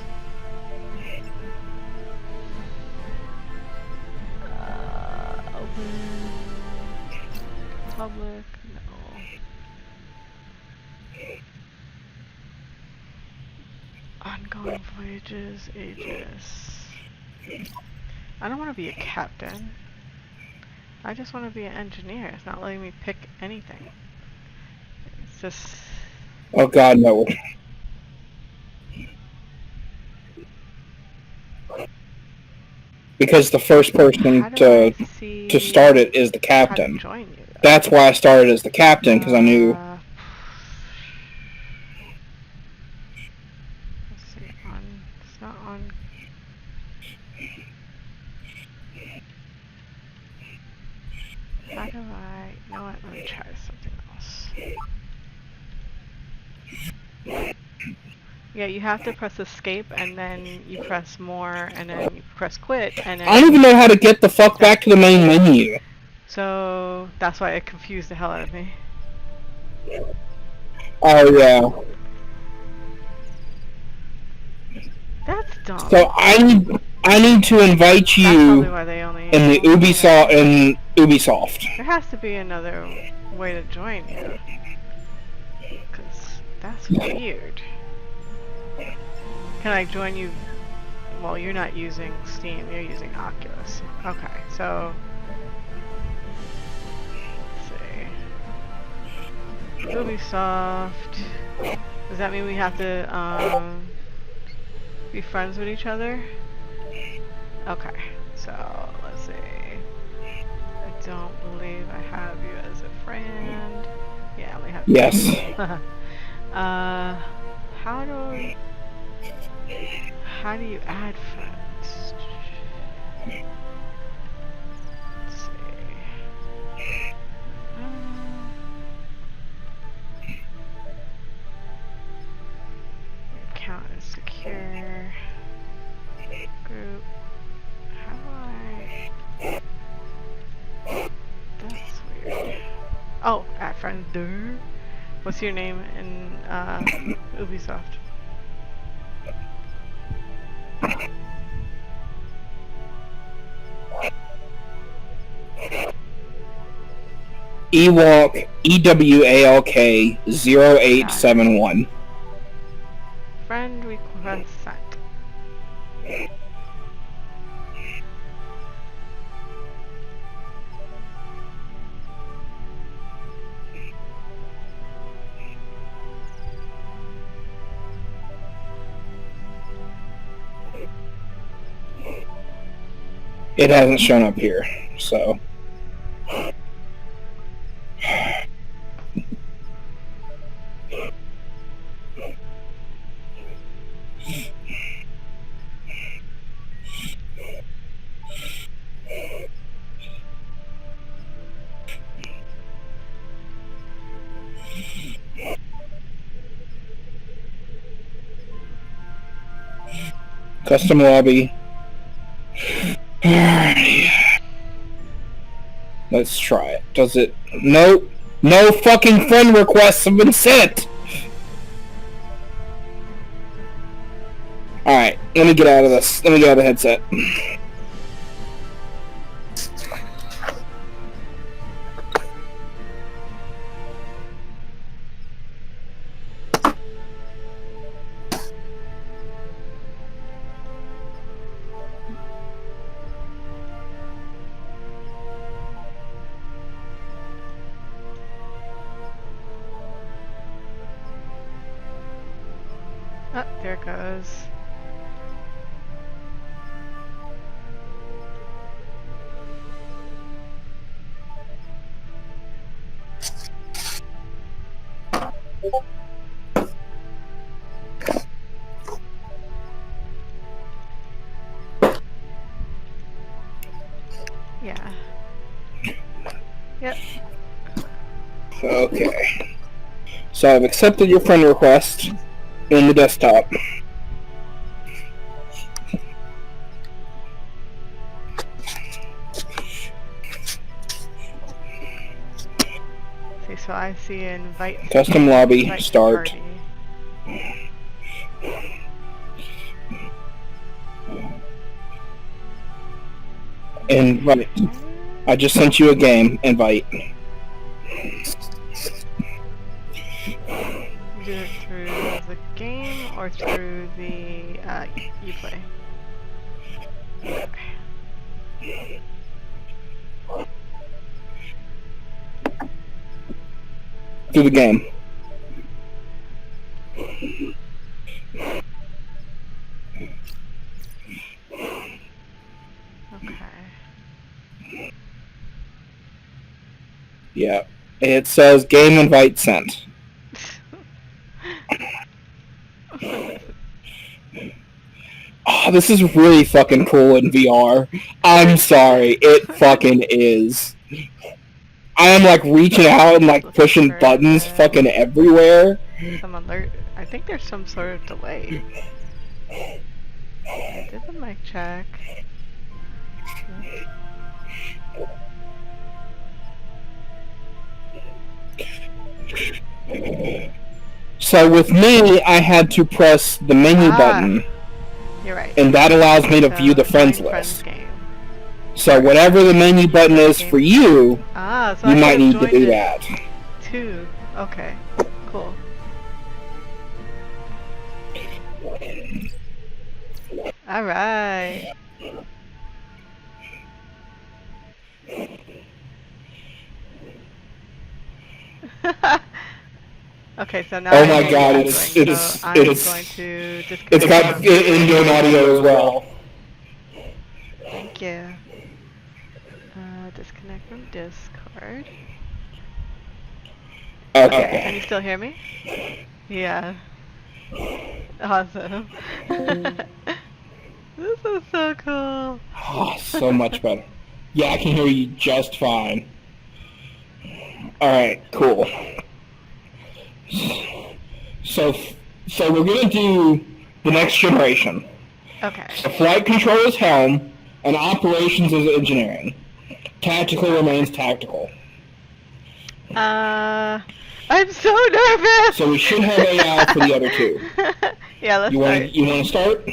Open public, no. Ongoing voyage Aegis. I don't want to be a captain. I just want to be an engineer. It's not letting me pick anything. It's just... Oh god, no. Because the first person How do I see to start it is the how to captain. join you, though? That's why I started as the captain, because I knew... Let's see, it's not on... How do I... You know what, let me try something else. Yeah, you have to press escape, and then you press more, and then you press quit, and then... I don't even know how to get the fuck back to the main menu. So, that's why it confused the hell out of me. Oh, yeah. That's dumb. So I need to invite That's you probably why they only... in the Ubisoft. There has to be another way to join you. Because that's weird. Can I join you? Well, you're not using Steam, you're using Oculus. Okay, so... Let's see. Ubisoft... Does that mean we have to, be friends with each other? Okay, so let's see. I don't believe I have you as a friend. Yeah, I only have you. Yes. How do you add friends? Let's see. Your account is secure. Group. How do I... That's weird. Oh, at friend. What's your name in Ubisoft? Ewalk, EWALK 0871. Friend request sent. It hasn't shown up here, so... Custom lobby. Let's try it. Does it? Nope. No fucking friend requests have been sent! Alright, let me get out of this. Let me get out of the headset. Oh, there it goes. Yeah. Yep. Okay. So I've accepted your friend request in the desktop. See, so I see invite. Custom lobby, invite start. party. Invite. I just sent you a game invite. You do it through the game or through the Uplay? Through the game. Okay. Yeah. It says game invite sent. Oh, this is really fucking cool in VR. I'm sorry, it fucking is. I am like reaching out and like pushing buttons fucking everywhere. Some alert. I think there's some sort of delay. I did the mic check. So with me, I had to press the menu button, You're right. and that allows me to So, view the friends find friends list. game. So whatever the menu button is for you, So you I might could've need to joined do it that. too. Okay. Cool. All right. Okay, so now Oh I my know god, what I'm it's doing. it's So I'm going it's to disconnect. it's got in-game audio as well. Thank you. Disconnect from Discord. Can Okay. you still hear me? Yeah. Awesome. This is so cool. Oh, so much better. Yeah, I can hear you just fine. Alright, cool. So we're gonna do the next generation. Okay. So flight control is helm, and operations is engineering. Tactical remains tactical. I'm so nervous. So we should have AI for the other two. Yeah, let's You start. want to start?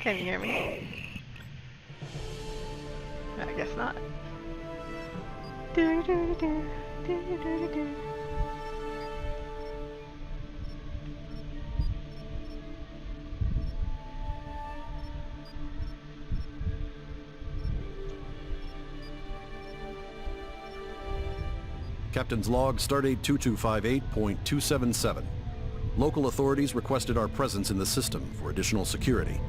Can you hear me? I guess not. Captain's log, Stardate 2258.277. Local authorities requested our presence in the system for additional security.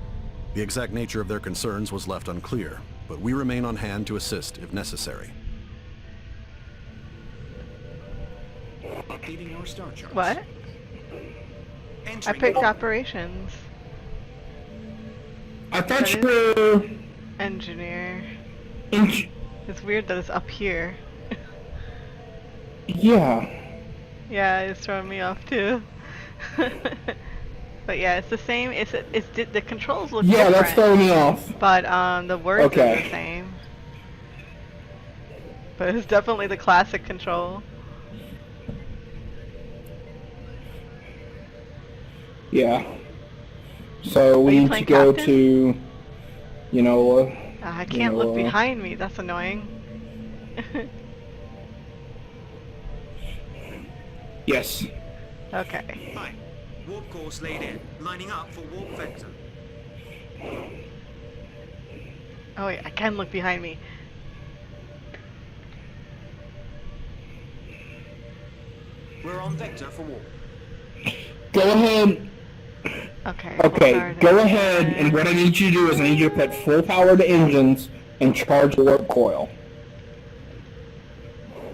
The exact nature of their concerns was left unclear, but we remain on hand to assist if necessary. Updating your star charts. What? I Entering picked operations. I thought you That were... Engineer. in- It's weird that it's up here. Yeah. Yeah, it's throwing me off too. But yeah, it's the same. The controls look Yeah, different. that's throwing me off. But the words are Okay. the same. But it's definitely the classic control. Yeah. So Are we you need to playing go Captain? to, you know, I can't look know, behind me. That's annoying. yes. Okay. Hi. Warp course laid in. Lining up for warp vector. Oh wait, I can look behind me. We're on vector for warp. Go ahead. Okay. Okay, started. go ahead, and what I need you to do is I need you to put full power to engines and charge the warp coil.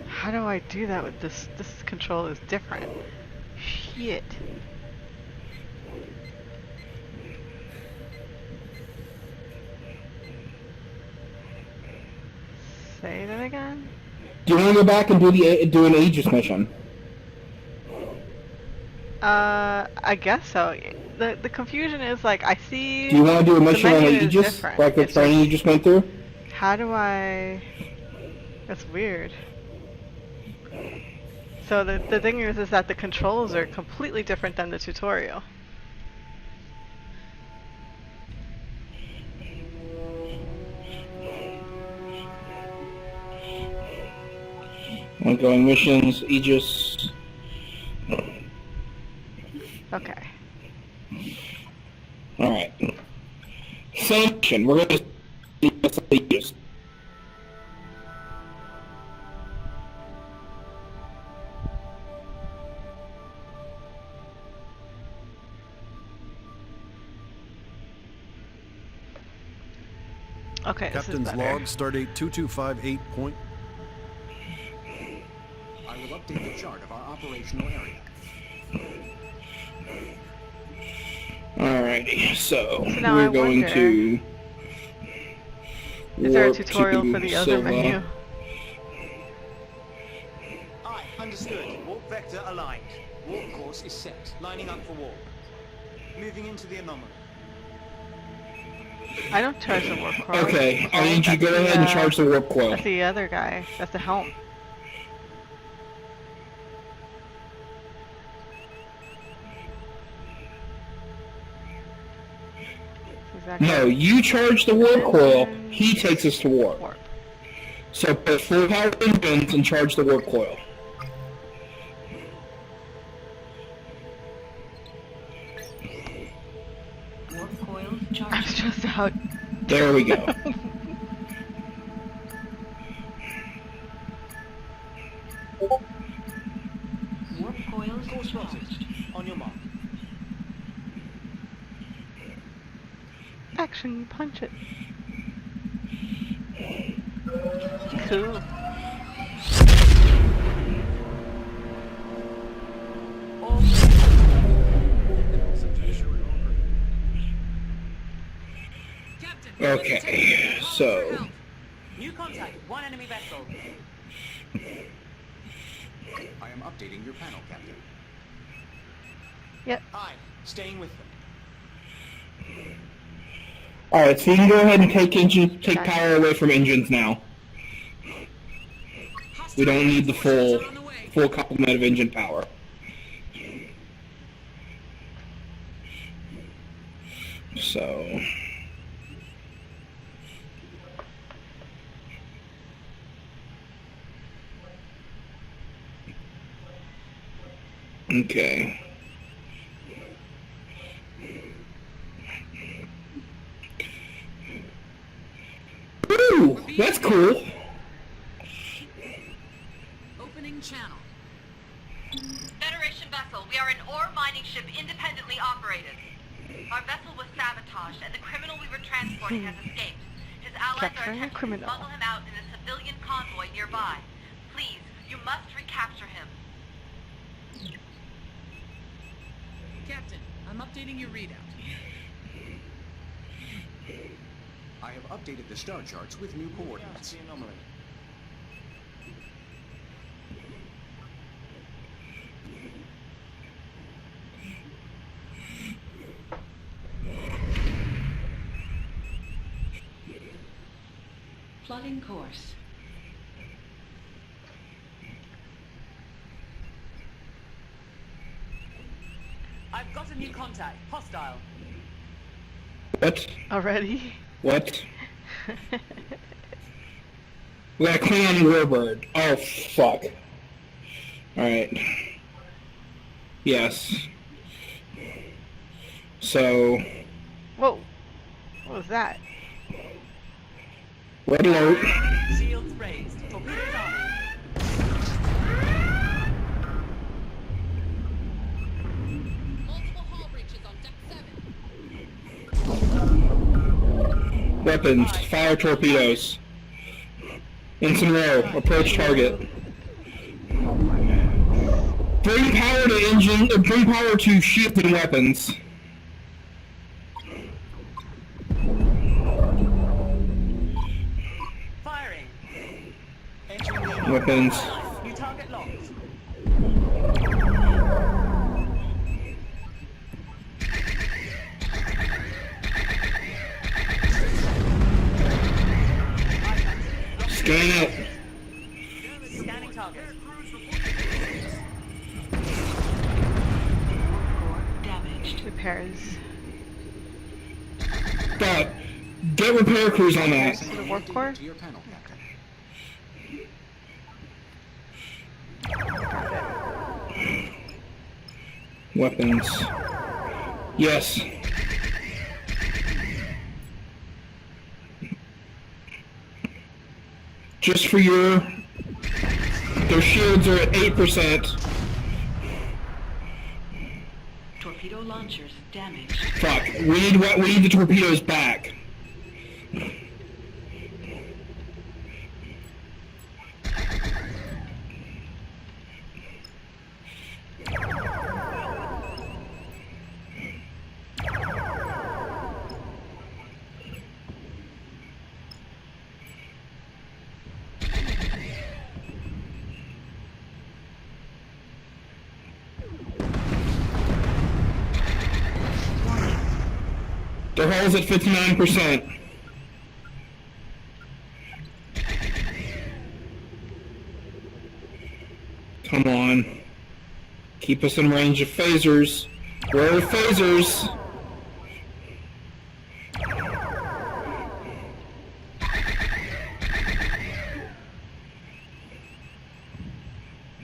How do I do that with this? This control is different. Shit. Say that again? Do you want to go back and do an Aegis mission? I guess so. The confusion is like I see. Do you want to do a mission on menu is Aegis, different. like the It's training just- you just went through? How do I? That's weird. So the thing is that the controls are completely different than the tutorial. Ongoing missions, Aegis. Okay. Alright. Same mission. We're gonna see what's the Aegis. Okay, this is Captain's better. log, stardate 2258. I will update the chart of our operational area. Alrighty, so now we're I going wonder, to. Is there a warp tutorial to for the other Silva. menu? Aye, understood. Warp vector aligned. Warp course is set. Lining up for warp. Moving into the anomaly. I don't charge the warp core. Okay, I need you to go That's ahead and charge the warp coil. That's the other guy. That's the helm. Exactly. No, you charge the warp coil, he takes us to warp. Warp. So put full power engines and charge the warp coil. Warp coils I'm charging. stressed out. There we go. Warp coils Course charged. spotted. On your mark. Action, punch it. Cool. Okay, so New contact. One enemy vessel. I am updating your panel, Captain. Yep. Aye, staying with them. alright, so you can go ahead and take power away from engines now. We don't need the full complement of engine power. So okay. Ooh, that's cool. Opening channel. Federation vessel, we are an ore mining ship independently operated. Our vessel was sabotaged and the criminal we were transporting has escaped. His allies are Capturing a attempting to criminal. smuggle him out in a civilian convoy nearby. Please, you must recapture him. Captain, I'm updating your readout. I have updated the star charts with new coordinates. The anomaly. Plotting course. I've got a new contact. Hostile. What? Already? What? We got a Klingon warbird. Oh, fuck. Alright. Yes. So, Whoa. What was that? red alert. Shields raised. Torpedoes arming. Multiple hull breaches on deck 7. Weapons. Fire torpedoes. Ensign row. Approach target. Bring power to engine. Bring power to ship and weapons. Firing. Entering the anomaly. Weapons. New target locked. Scan out. Scanning target. Core damaged. Repairs. Get repair crews on that. To the warp core? To your panel, Captain. Weapons. Yes. Just for your... Their shields are at 8%. Torpedo launchers damaged. Fuck. We need the torpedoes back. Their hull's at 59%. Come on. Keep us in range of phasers. Where are the phasers?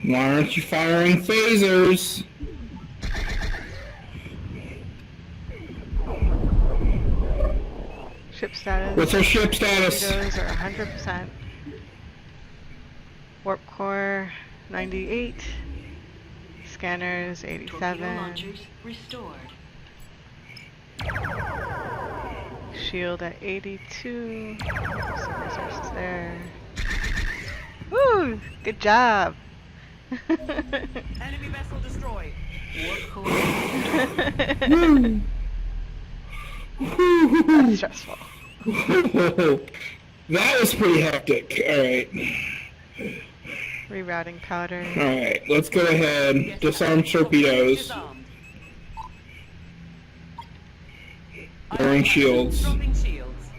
Why aren't you firing phasers? Ship status. What's our ship status? Torpedoes are 100%. Warp core 98. Scanners Torpedo 87. launchers restored. Shield at 82. Some resources there. Woo! Good job! Enemy vessel destroyed. Warp core That's stressful. That was pretty hectic. Alright. Rerouting powder. Alright, let's go ahead. Disarm torpedoes. Disarmed. Lowering shields. Dropping shields.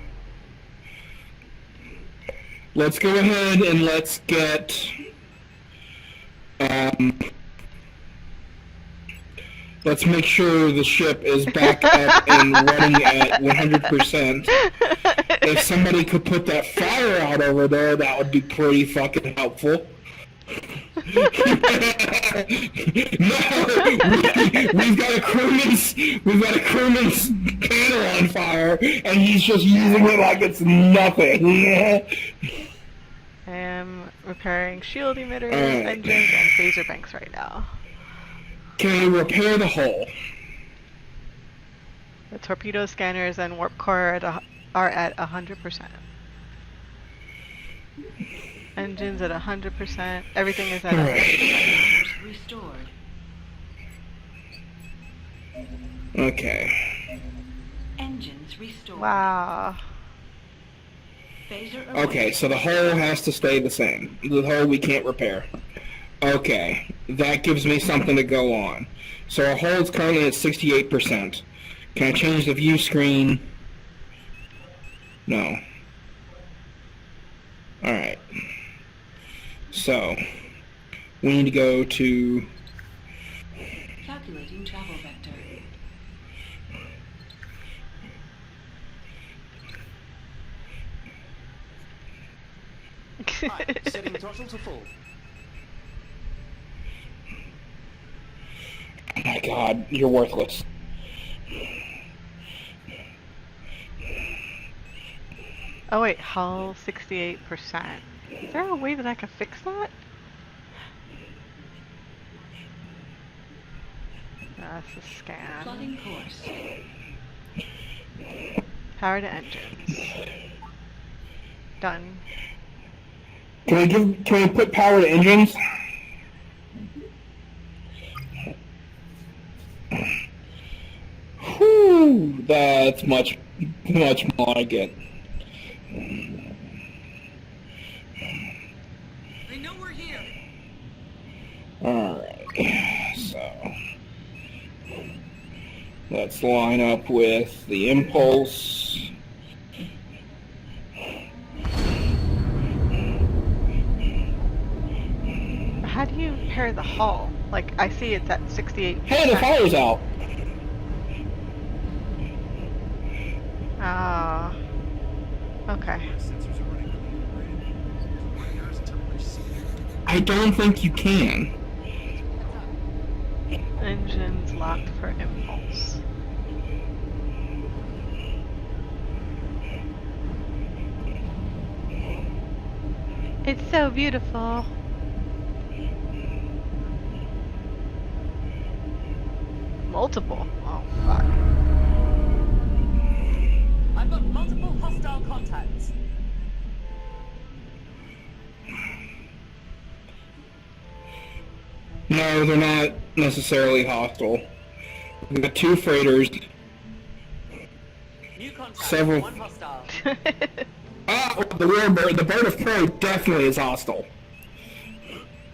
Let's go ahead and let's get... let's make sure the ship is back up and running at 100%. If somebody could put that fire out over there, that would be pretty fucking helpful. No, we've got a crewman's panel on fire, and he's just using it like it's nothing. I am repairing shield emitters, Alright. engines, and phaser banks right now. Can we repair the hull? The torpedo scanners and warp core are at 100%. Engines at 100%. Everything is at 100%. launchers restored. Okay. Engines restored. Wow. Phaser Okay, so the hull has to stay the same. The hull we can't repair. Okay, that gives me something to go on. So our hull is currently at 68%. Can I change the view screen? No. Alright. So, we need to go to... Calculating travel vector. Right, setting throttle to full. Oh my god, you're worthless. Oh wait, hull 68%. Is there a way that I can fix that? That's a scan. Plotting course. Power to engines. Done. Can we put power to engines? Whew, that's much more like it. They know we're here. Alright, so let's line up with the impulse. How do you repair the hull? Like, I see it's at 68%. Hey, the fire's out! Ah. Okay. I don't think you can. Engines locked for impulse. It's so beautiful. Multiple. Oh, fuck. I've got multiple hostile contacts. No, they're not necessarily hostile. We've got 2 freighters. New contact. Several- 1 hostile. The bird of prey definitely is hostile.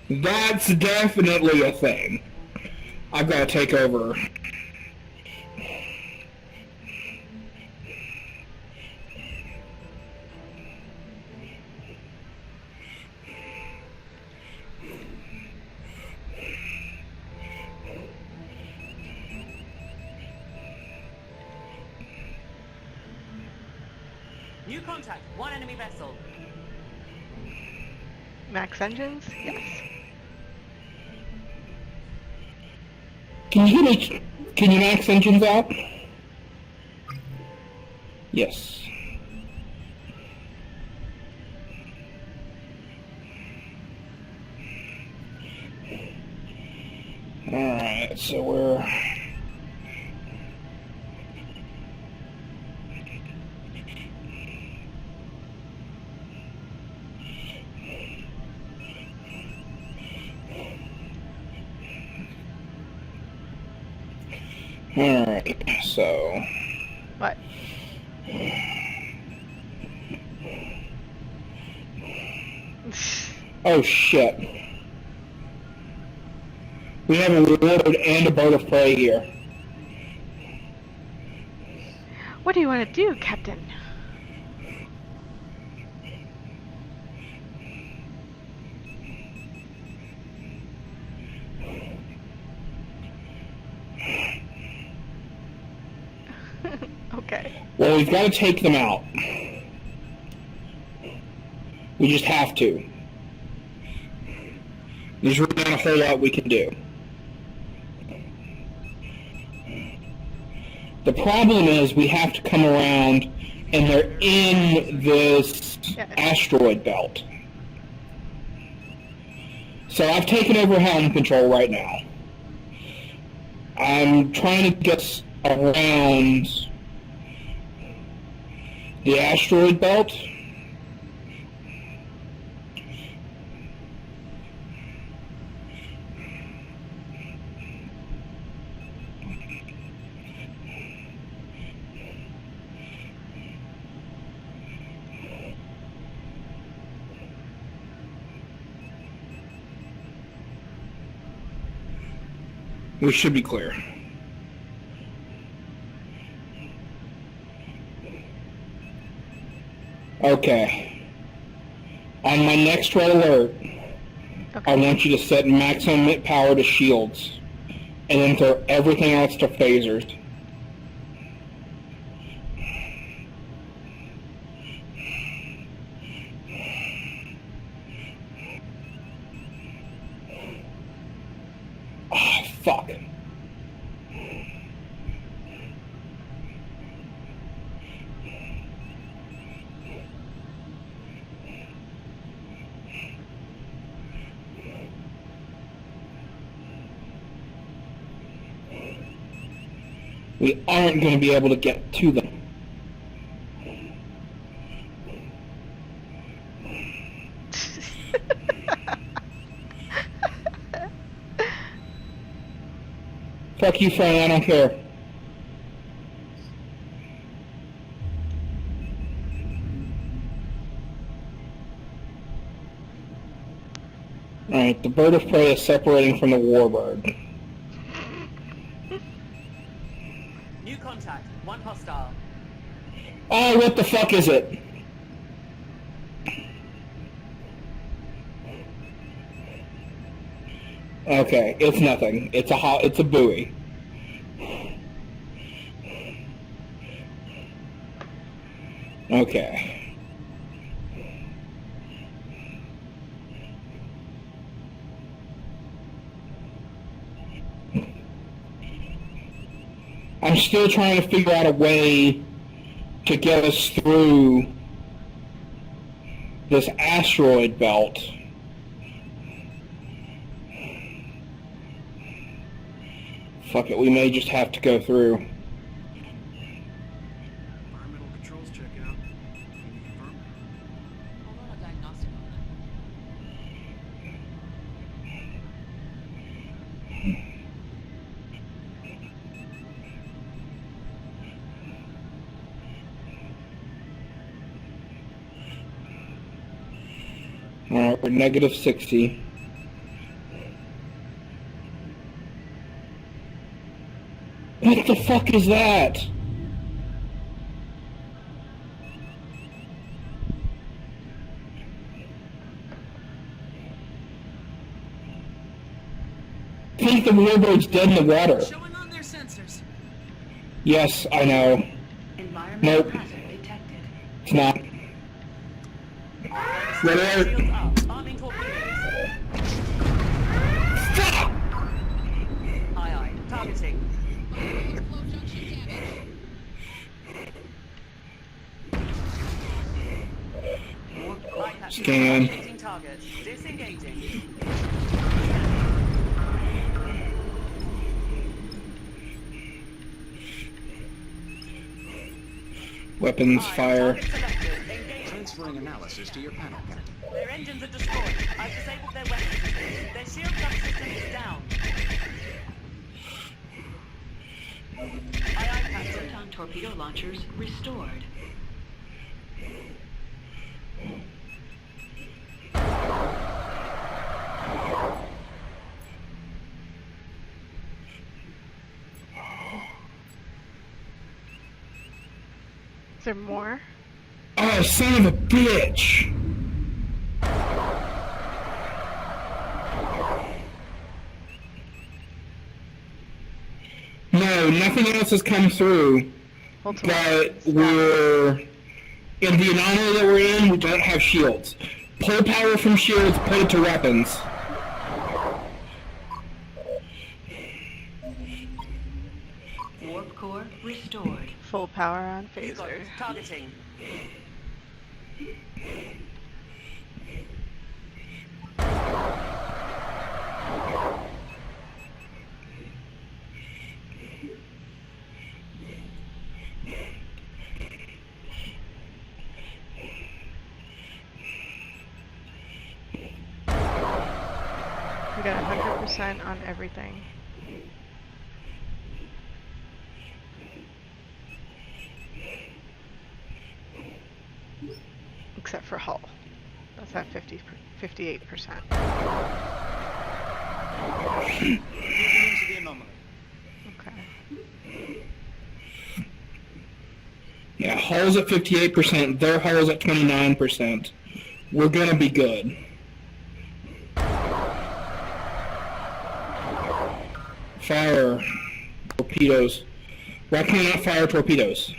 That's definitely a thing. I've got to take over. New contact. 1 enemy vessel. Max engines? Yes. Can you max engines out? Yes. Alright, so we're... Alright, so... What? Oh shit. We have a warlord and a bird of prey here. What do you want to do, Captain? Okay. Well, we've got to take them out. We just have to. There's really not a whole lot we can do. The problem is we have to come around and they're in this asteroid belt. So I've taken over helm control right now. I'm trying to get around the asteroid belt. We should be clear. Okay. On my next red alert, Okay. I want you to set maximum power to shields, and then throw everything else to phasers. Oh, fuck. We aren't going to be able to get to them. Fuck you, Frank, I don't care. Alright, the bird of prey is separating from the warbird. New contact. 1 hostile. Oh, what the fuck is it? Okay, it's nothing. It's a buoy. Okay. I'm still trying to figure out a way to get us through this asteroid belt. Fuck it, we may just have to go through. Environmental controls check out. Can you confirm? I'll run a diagnostic on Alright, we're negative 60. What the fuck is that? I think the wheelboat's dead in the water. Showing on their sensors. Yes, I know. Environmental Nope. hazard detected. It's not. Red alert. Shields up. Arming torpedoes. Fuck! Aye, aye. Targeting. Flow junction damage. Right, that's Scan. Engaging targets. Disengaging. Weapons, Aye, fire. target selected. Engaging. Transferring analysis to your panel, Captain. Their engines are destroyed. I've disabled their weapons systems. Their shield subsystem is down. Aye, aye, Captain. Proton torpedo launchers restored. Is there more? Oh, son of a bitch! No, nothing else has come through, Hold to but we're... In the anomaly that we're in, we don't have shields. Pull power from shields, put it to weapons. Warp core restored. full power on You got phaser. it. Targeting. We got 100% on everything. Except for hull. That's at 58%. Moving into the anomaly. Okay. Yeah, hull's at 58%, their hull's at 29%. We're gonna be good. Fire torpedoes. Why can we not fire torpedoes?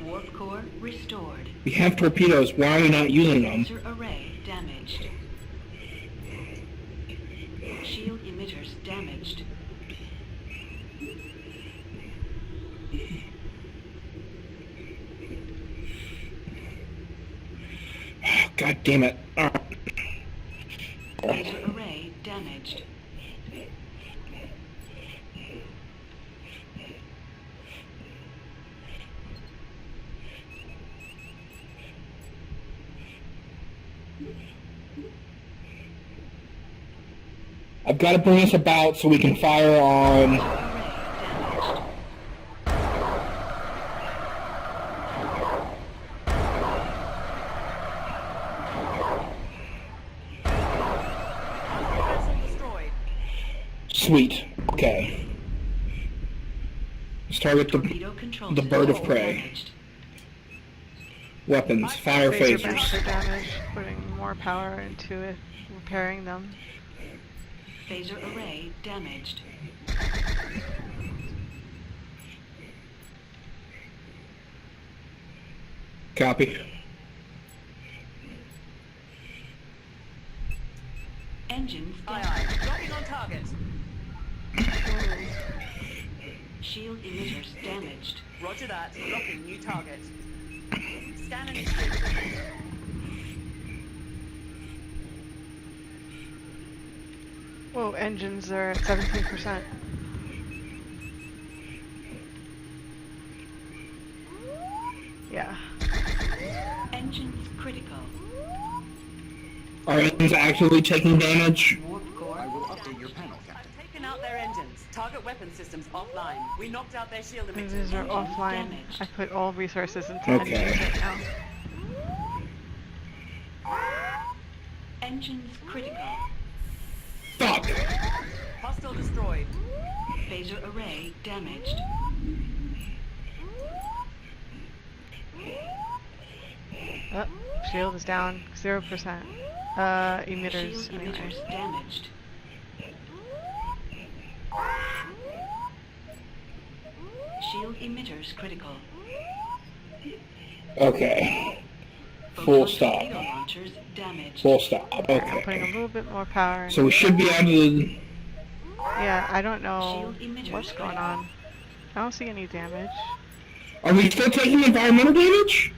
Warp core restored. We have torpedoes, why are we not using them? Laser array damaged. Shield emitters damaged. God damn it. Laser array damaged. I've got to bring us about so we can fire on... Array damaged. Vessel destroyed. Sweet. Okay. Let's target Torpedo control the bird of system prey. damaged. Weapons, fire Phaser banks phasers. are damaged, putting more power into it, repairing them. Phaser array damaged. Copy. Engines Aye, damaged. aye. Dropping on target. Shield emitters damaged. Roger that. Locking new target. Scan initiated. Whoa, engines are at 17%. Yeah. Engines critical. Are engines actually taking damage? Warp core. I will update your panel, Captain. I've taken out their engines. Target weapon systems offline. We knocked out their shield emitters. Engines are Engines offline. damaged. I put all resources into Okay. engines right now. Engines critical. Fuck! Hostile destroyed. Phaser array damaged. Oh, shield is down 0%. Emitters Shield anyway. emitters damaged. Shield emitters critical. Okay. Full Photon stop. torpedo launchers damaged. Full stop. I'm putting a Okay. little bit more power. So we should be able to... Yeah, I don't know Shield emitters what's going critical. on. I don't see any damage. Are we still taking environmental damage?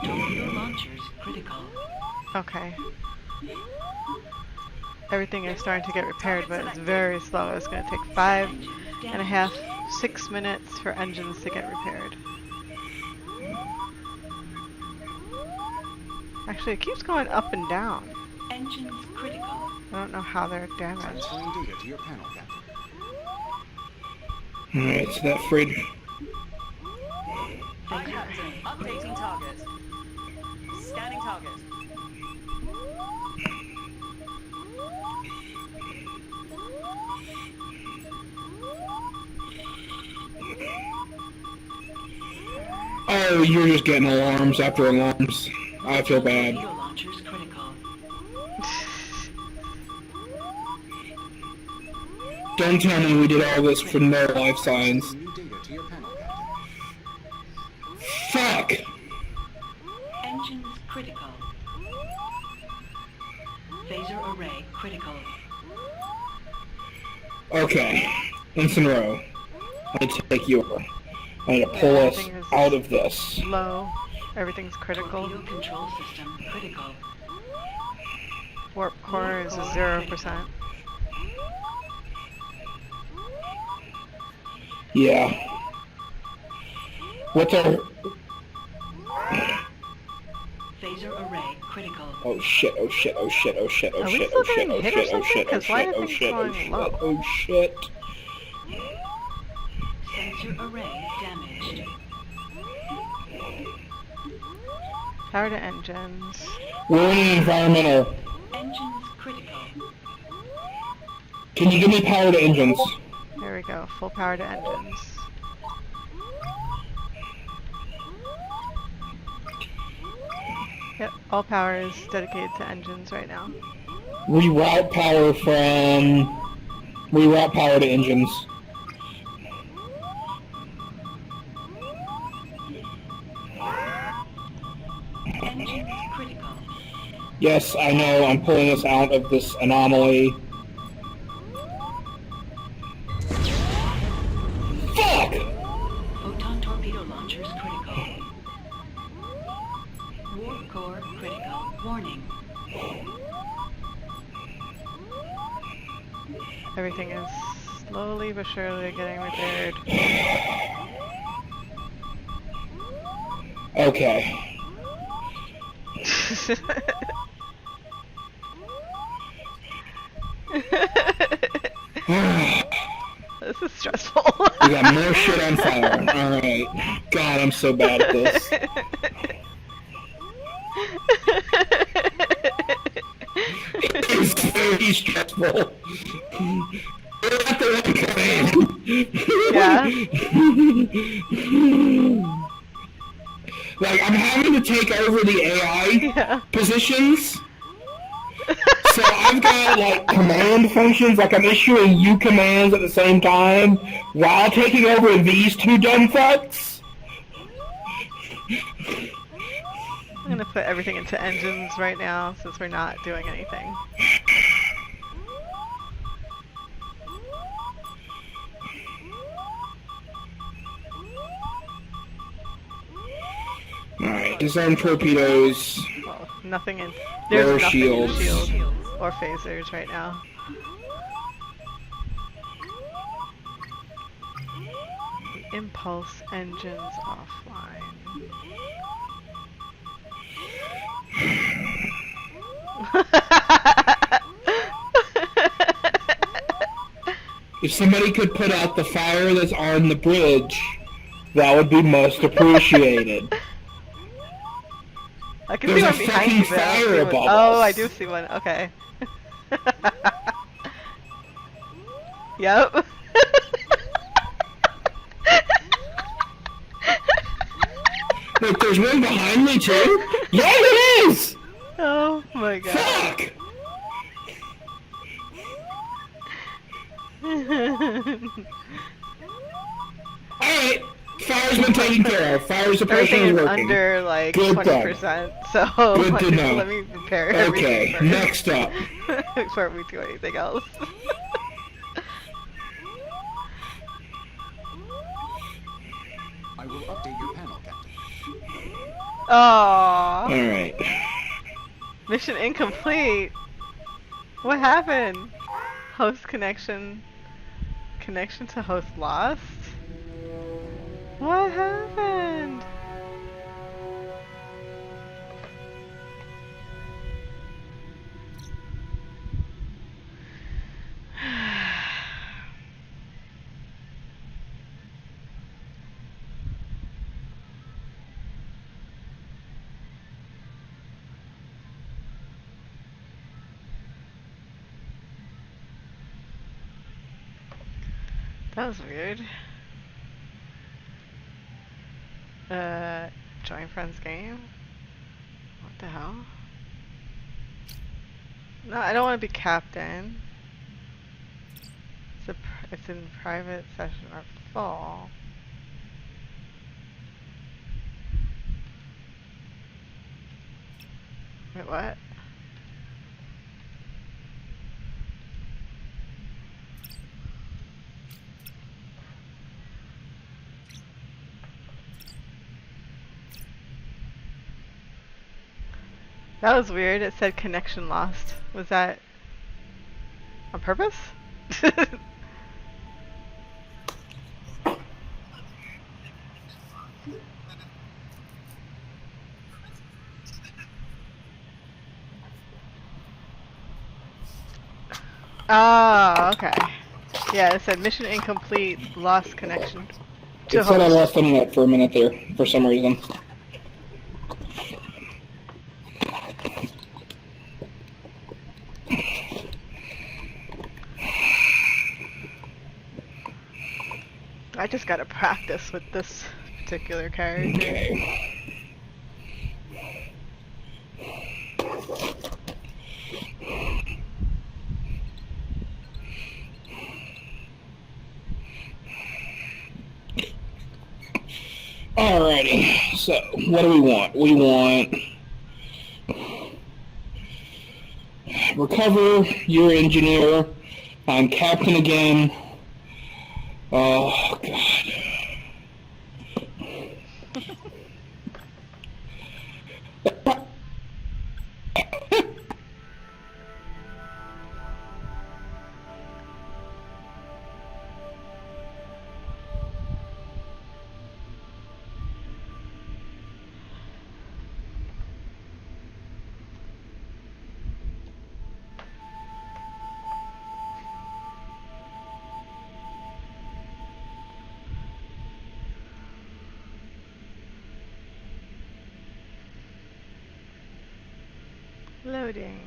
Torpedo launchers critical. Okay. Everything is starting to get repaired, but it's very slow. It's going to take 5.5, 6 minutes for engines to get repaired. Actually, it keeps going up and down. Engines critical. I don't know how they're damaged. Transferring data to your panel, Captain. Alright, so that fridge... Aye, Captain. Updating target. Scanning target. Oh, you're just getting alarms after alarms. I feel bad. Torpedo launchers critical. Don't tell me we did all this for no life signs. New data to your panel, Captain. Fuck! Engines critical. Phaser array critical. Okay. Instant row. I need to take you over. I need to pull us everything is- out of this. Low. Everything's critical. Torpedo control system critical. Warp core is Warp core 0%. Yeah. What's our... Phaser array critical. Oh shit, oh shit, oh shit, oh shit, oh Are we shit, still oh shit, getting oh hit or shit, oh something? shit, oh 'Cause why shit, are oh things shit, oh going shit, low? oh shit. Sensor array damaged. Power to engines. We're in environmental. Engines critical. Can you give me power to engines? There we go. Full power to engines. Yep, all power is dedicated to engines right now. Reroute power from... Reroute power to engines. Engines critical. Yes, I know, I'm pulling us out of this anomaly. Fuck! Photon torpedo launchers critical. Warp core critical. Warning. Everything is slowly but surely getting repaired. Okay. This is stressful. We got more shit on fire. Alright. God, I'm so bad at this. It's very stressful. We're at the one command. Like, I'm having to take over the AI Yeah. positions. So got like command functions, like I'm issuing you commands at the same time while taking over these two dumb fucks. I'm gonna put everything into engines right now since we're not doing anything. Alright, disarm torpedoes. Well, nothing in. There's Lower nothing in shields. shields or phasers right now. The impulse engines offline. If somebody could put out the fire that's on the bridge, that would be most appreciated. I can There's see a one behind fucking you, but I don't see fire one. above Oh, I us. do see one. Okay. Yep. Wait, there's one behind me too? Yeah, it is! Oh my god. Fuck! Alright, fire's been taken care of. Fire suppression Everything is is working. under like Good 20%, so Good to know. let me repair everything Okay, first next up. before we do anything else. I will update your panel, Captain. Aww. Alright. Mission incomplete. What happened? Host connection. Connection to host lost? What happened? That was weird. Join friends game? What the hell? No, I don't want to be captain. It's in private session or full. Wait, what? That was weird. It said connection lost. Was that on purpose? Oh, okay. Yeah, it said mission incomplete, lost connection to It said I host. lost internet for a minute there, for some reason. I just gotta practice with this particular character. Okay. Alrighty, so what do we want? We want recover your engineer. I'm captain again. Oh god. Loading.